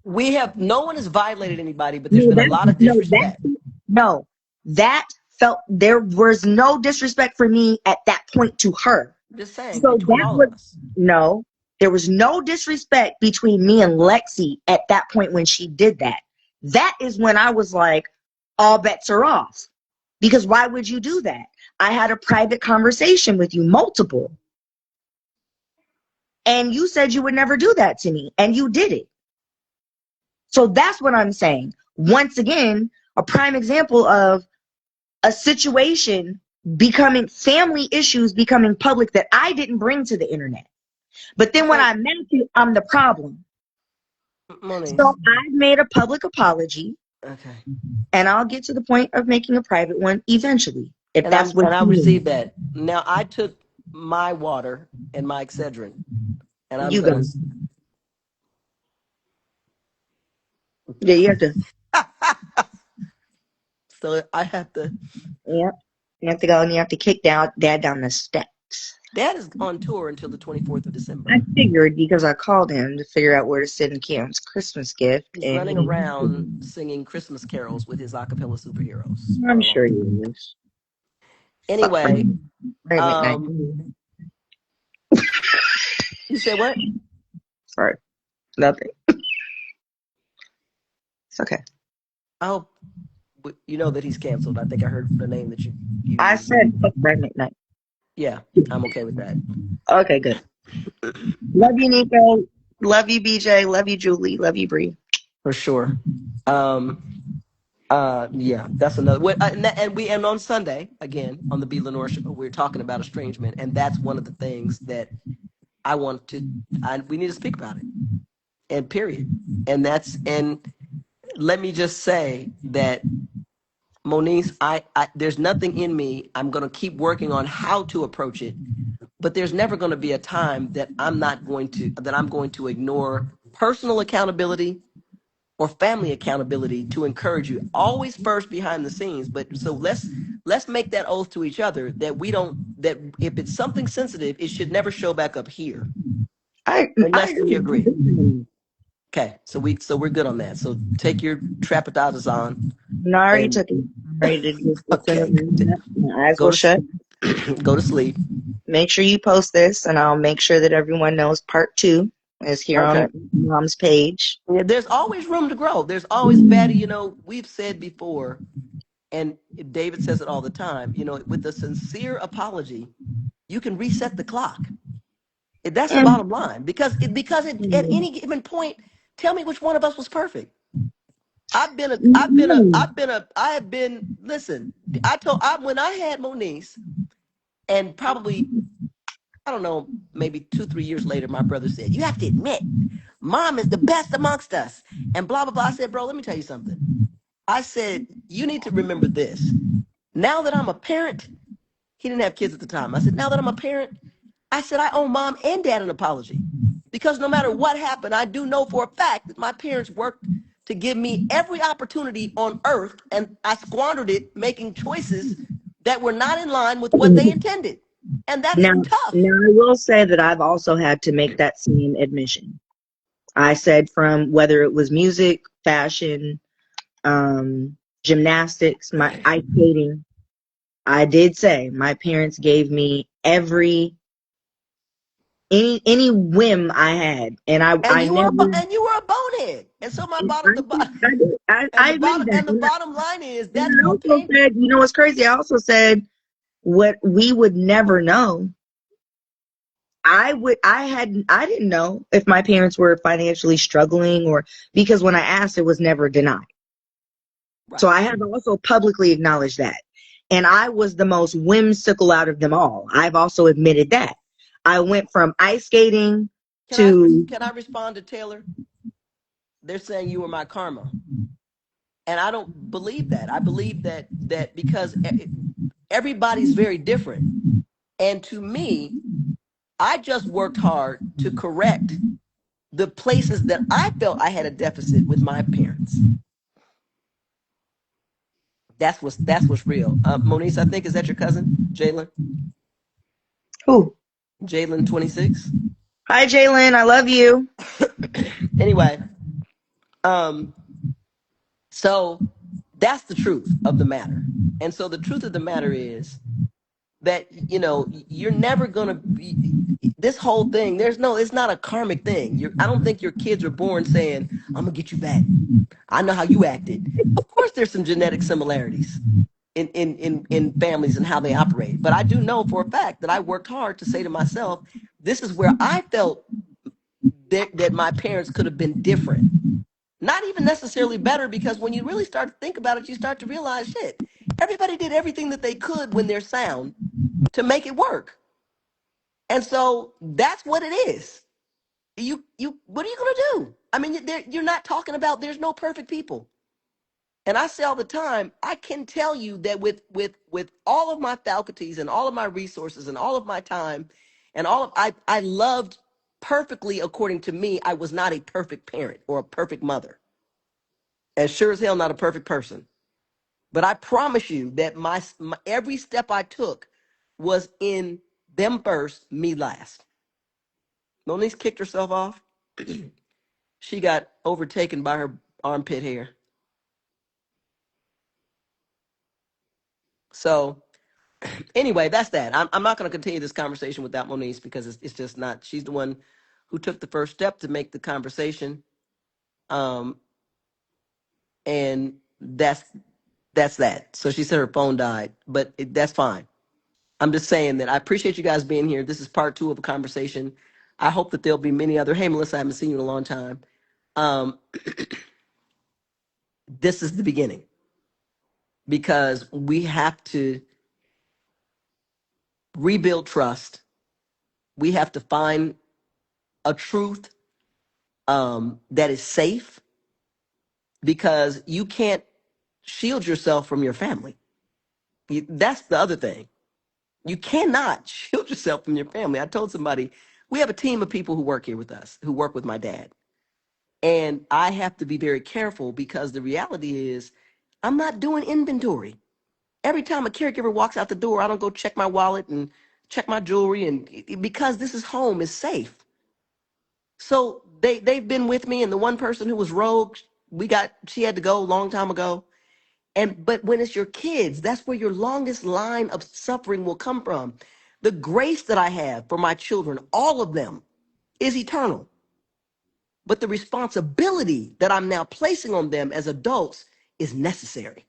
no one has violated anybody, but there's No, been a lot of disrespect. no, that felt there was no disrespect for me at that point to her. I'm just saying, So between that all was of us. no, there was no disrespect between me and Lexi at that point when she did that. That is when I was like, all bets are off. Because why would you do that? I had a private conversation with you, multiple. And you said you would never do that to me, and you did it. So that's what I'm saying. Once again, a prime example of a situation becoming family issues becoming public that I didn't bring to the internet. But then when Okay, I met you, I'm the problem. So Moniece. I've made a public apology, Okay, and I'll get to the point of making a private one eventually, if that's what I you received need. that. Now I took my water and my Excedrin, and I'm You go. gonna. Yeah, you have to. So I have to. Yeah, you have to go and you have to kick dad down the steps. Dad is on tour until the 24th of I December. figured because I called him to figure out where to send Kim's Christmas gift, He's and running around singing Christmas carols with his a cappella superheroes for I'm a long sure he time. is. Fuck Anyway, Brian McKnight. um, you said what? Sorry, nothing. It's okay. I hope you know that he's canceled. I think I heard the name that you I used. said fuck Brian McKnight. Yeah, I'm okay with that. Okay, good. Love you, Nico. Love you, BJ. Love you, Julie. Love you, Bree. For sure. Um, yeah, that's another. And on Sunday again on the B Lenore show, we're talking about estrangement, and that's one of the things that I want to. We need to speak about it, and period. And let me just say that Moniece, there's nothing in me. I'm going to keep working on how to approach it, but there's never going to be a time that I'm going to ignore personal accountability or family accountability to encourage you. Always first behind the scenes, but so let's make that oath to each other that we don't that if it's something sensitive, it should never show back up here I unless we agree. agree. Okay, so we're good on that. So take your trapezes on No, I already and took it. I'm ready to get this in the okay, room. My eyes go will shut. to go to sleep. Make sure you post this, and I'll make sure that everyone knows part 2 is here Okay. on Mom's page. Yeah, there's always room to grow. There's always better. We've said before, and David says it all the time. With a sincere apology, you can reset the clock. That's the And bottom line. At any given point, tell me which one of us was perfect. I have been. Listen, when I had Moniece, and probably I don't know, maybe 2, 3 years later, my brother said, "You have to admit, Mom is the best amongst us," and blah blah blah. I said, "Bro, let me tell you something." I said, "You need to remember this. Now that I'm a parent, he didn't have kids at the time. I said, now that I'm a parent, I said, I owe Mom and Dad an apology. Because no matter what happened, I do know for a fact that my parents worked to give me every opportunity on earth, and I squandered it making choices that were not in line with what they intended. And that's now, tough." now I will say that I've also had to make that same admission. I said from whether it was music, fashion, gymnastics, my ice skating, I did say my parents gave me any whim I had, and And I you were never. and you were a bonehead. And so my I bottom the think bottom I did. I admit that. and the bottom line is And that's I more also painful. said, you know what's crazy? I also said what we would never know. I didn't know if my parents were financially struggling, or because when I asked, it was never denied. So Right. I have also publicly acknowledged that. And I was the most whimsical out of them all. I've also admitted that. I went from ice skating to, Can I respond to Taylor? They're saying you were my karma. And I don't believe that. I believe that because everybody's very different. And to me, I just worked hard to correct the places that I felt I had a deficit with my parents. That's what's real. Moniece, I think, is that your cousin, Jalen? who? Jalen 26. Hi, Jalen. I love you. Anyway, um, so that's the truth of the matter. And so the truth of the matter is that you're never gonna be this whole thing. It's not a karmic thing. I don't think your kids are born saying, "I'm gonna get you back. I know how you acted." Of course, there's some genetic similarities in families and how they operate. But I do know for a fact that I worked hard to say to myself, this is where I felt that my parents could have been different. Not even necessarily better, because when you really start to think about it, you start to realize, shit, everybody did everything that they could when they're sound to make it work. And so that's what it is. You what are you going to do? I mean, you're not talking about there's no perfect people. And I say all the time, I can tell you that with all of my faculties and all of my resources and all of my time and I loved perfectly according to me. I was not a perfect parent or a perfect mother. As sure as hell not a perfect person. But I promise you that my every step I took was in them first, me last. Moniece kicked herself off. She got overtaken by her armpit hair. So anyway, that's that. I'm not going to continue this conversation without Moniece, because it's just not. She's the one who took the first step to make the conversation, um, and that's that. So she said her phone died, but that's fine. I'm just saying that I appreciate you guys being here. This is part two of a conversation. I hope that there'll be many other. Hey, Melissa, I haven't seen you in a long time. Um, this is the beginning, because we have to rebuild trust. We have to find a truth that is safe, because you can't shield yourself from your family. That's the other thing. You cannot shield yourself from your family. I told somebody, we have a team of people who work here with us, who work with my dad. And I have to be very careful, because the reality is I'm not doing inventory. Every time a caregiver walks out the door, I don't go check my wallet and check my jewelry, and because this is home, is safe. So they've been with me, and the one person who was rogue, she had to go a long time ago. But when it's your kids, that's where your longest line of suffering will come from. The grace that I have for my children, all of them, is eternal. But the responsibility that I'm now placing on them as adults is necessary.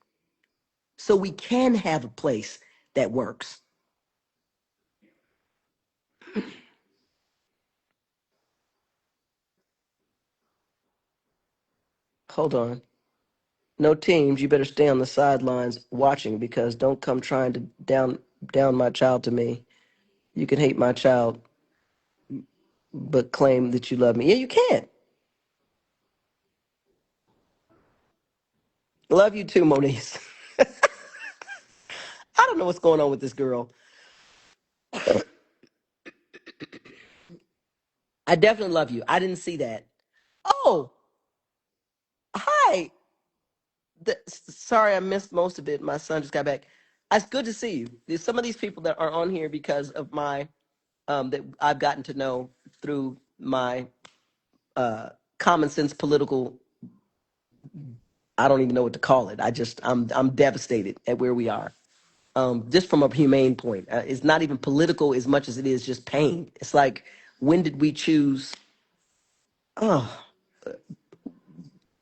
So we can have a place that works. Hold on. No teams, you better stay on the sidelines watching, because don't come trying to down my child to me. You can hate my child but claim that you love me. Yeah, you can't. Love you too, Moniece. I don't know what's going on with this girl. I definitely love you. I didn't see that. Oh, hi. Sorry, I missed most of it. My son just got back. It's good to see you. There's some of these people that are on here because of my that I've gotten to know through my common sense political. I don't even know what to call it. I'm devastated at where we are. Just from a humane point. It's not even political as much as it is just pain. It's like, when did we choose, oh,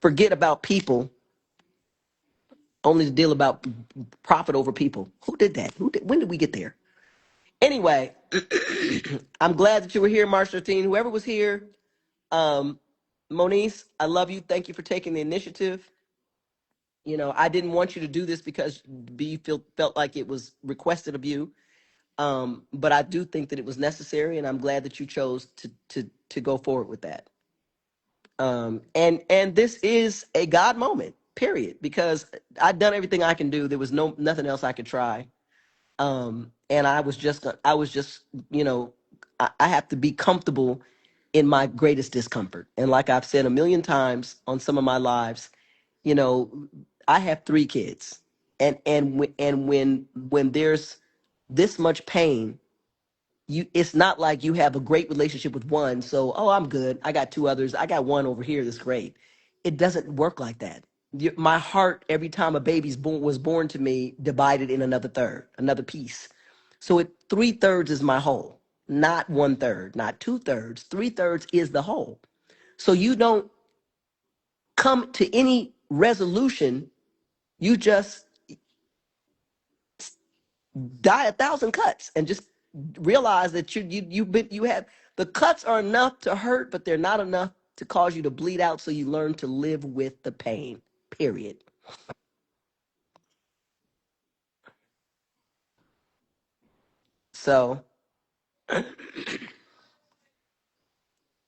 forget about people only to deal about profit over people? Who did that? When did we get there? Anyway, I'm glad that you were here, March 13. Whoever was here, um, Moniece, I love you. Thank you for taking the initiative. I didn't want you to do this because B felt like it was requested of you. But I do think that it was necessary, and I'm glad that you chose to go forward with that. And this is a God moment, period, because I'd done everything I can do. There was nothing else I could try. And I was just, you know, I have to be comfortable in my greatest discomfort. And like I've said a million times on some of my lives, you know, I have 3 kids, and when there's this much pain, it's not like you have a great relationship with one, so, oh, I'm good, I got 2 others, I got one over here that's great. It doesn't work like that. My heart, every time a was born to me, divided in another third, another piece. So 3/3 is my whole, not 1/3, not 2/3. 3/3 is the whole. So you don't come to any resolution, you just die 1,000 cuts and just realize that you have, the cuts are enough to hurt, but they're not enough to cause you to bleed out. So you learn to live with the pain. Period. So,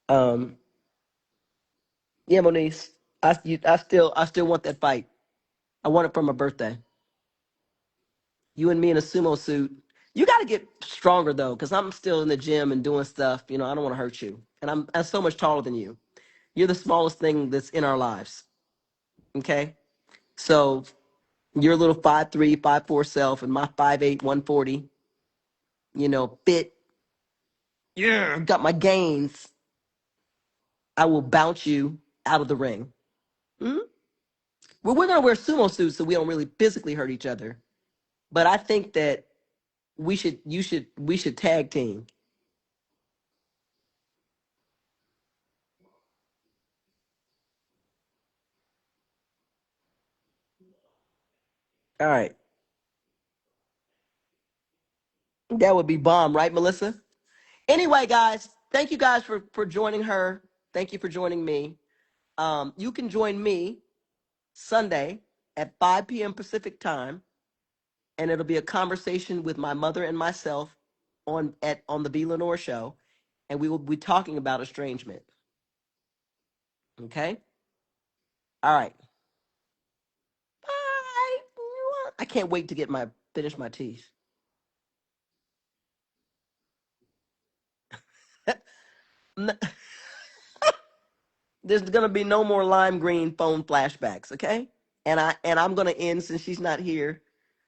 um, yeah, Moniece, I still want that fight. I want it for my birthday. You and me in a sumo suit. You got to get stronger though, because I'm still in the gym and doing stuff. I don't want to hurt you, and I'm so much taller than you. You're the smallest thing that's in our lives. Okay, so your little 5'3", 5'4" self, and my 5'8", 140, fit. Yeah, got my gains. I will bounce you out of the ring. Mhm. Well, we're gonna wear sumo suits so we don't really physically hurt each other. But I think that we should tag team. All right, that would be bomb, right, Melissa? Anyway, guys, thank you guys for joining her. Thank you for joining me. You can join me Sunday at 5 p.m. Pacific time, and it'll be a conversation with my mother and myself on the B Lenore show, and we will be talking about estrangement. Okay. All right. Bye. I can't wait to finish my teeth. There's gonna be no more lime green phone flashbacks. Okay. And I'm gonna end, since she's not here.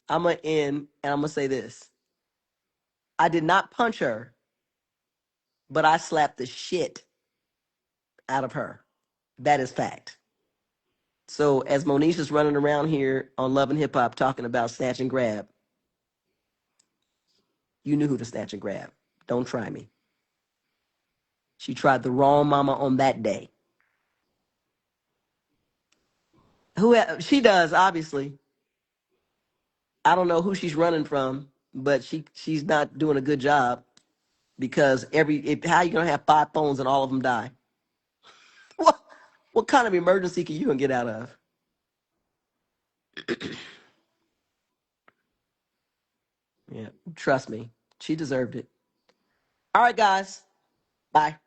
I'm gonna end, and I'm gonna say this: I did not punch her, but I slapped the shit out of her. That is fact. So as Monique is running around here on Love and Hip Hop talking about snatch and grab, you knew who to snatch and grab. Don't try me. She tried the wrong mama on that day. She does, obviously. I don't know who she's running from, but she's not doing a good job, because how you gonna have 5 phones and all of them die? What what kind of emergency can you gonna get out of? Yeah, trust me, she deserved it. All right, guys. Bye.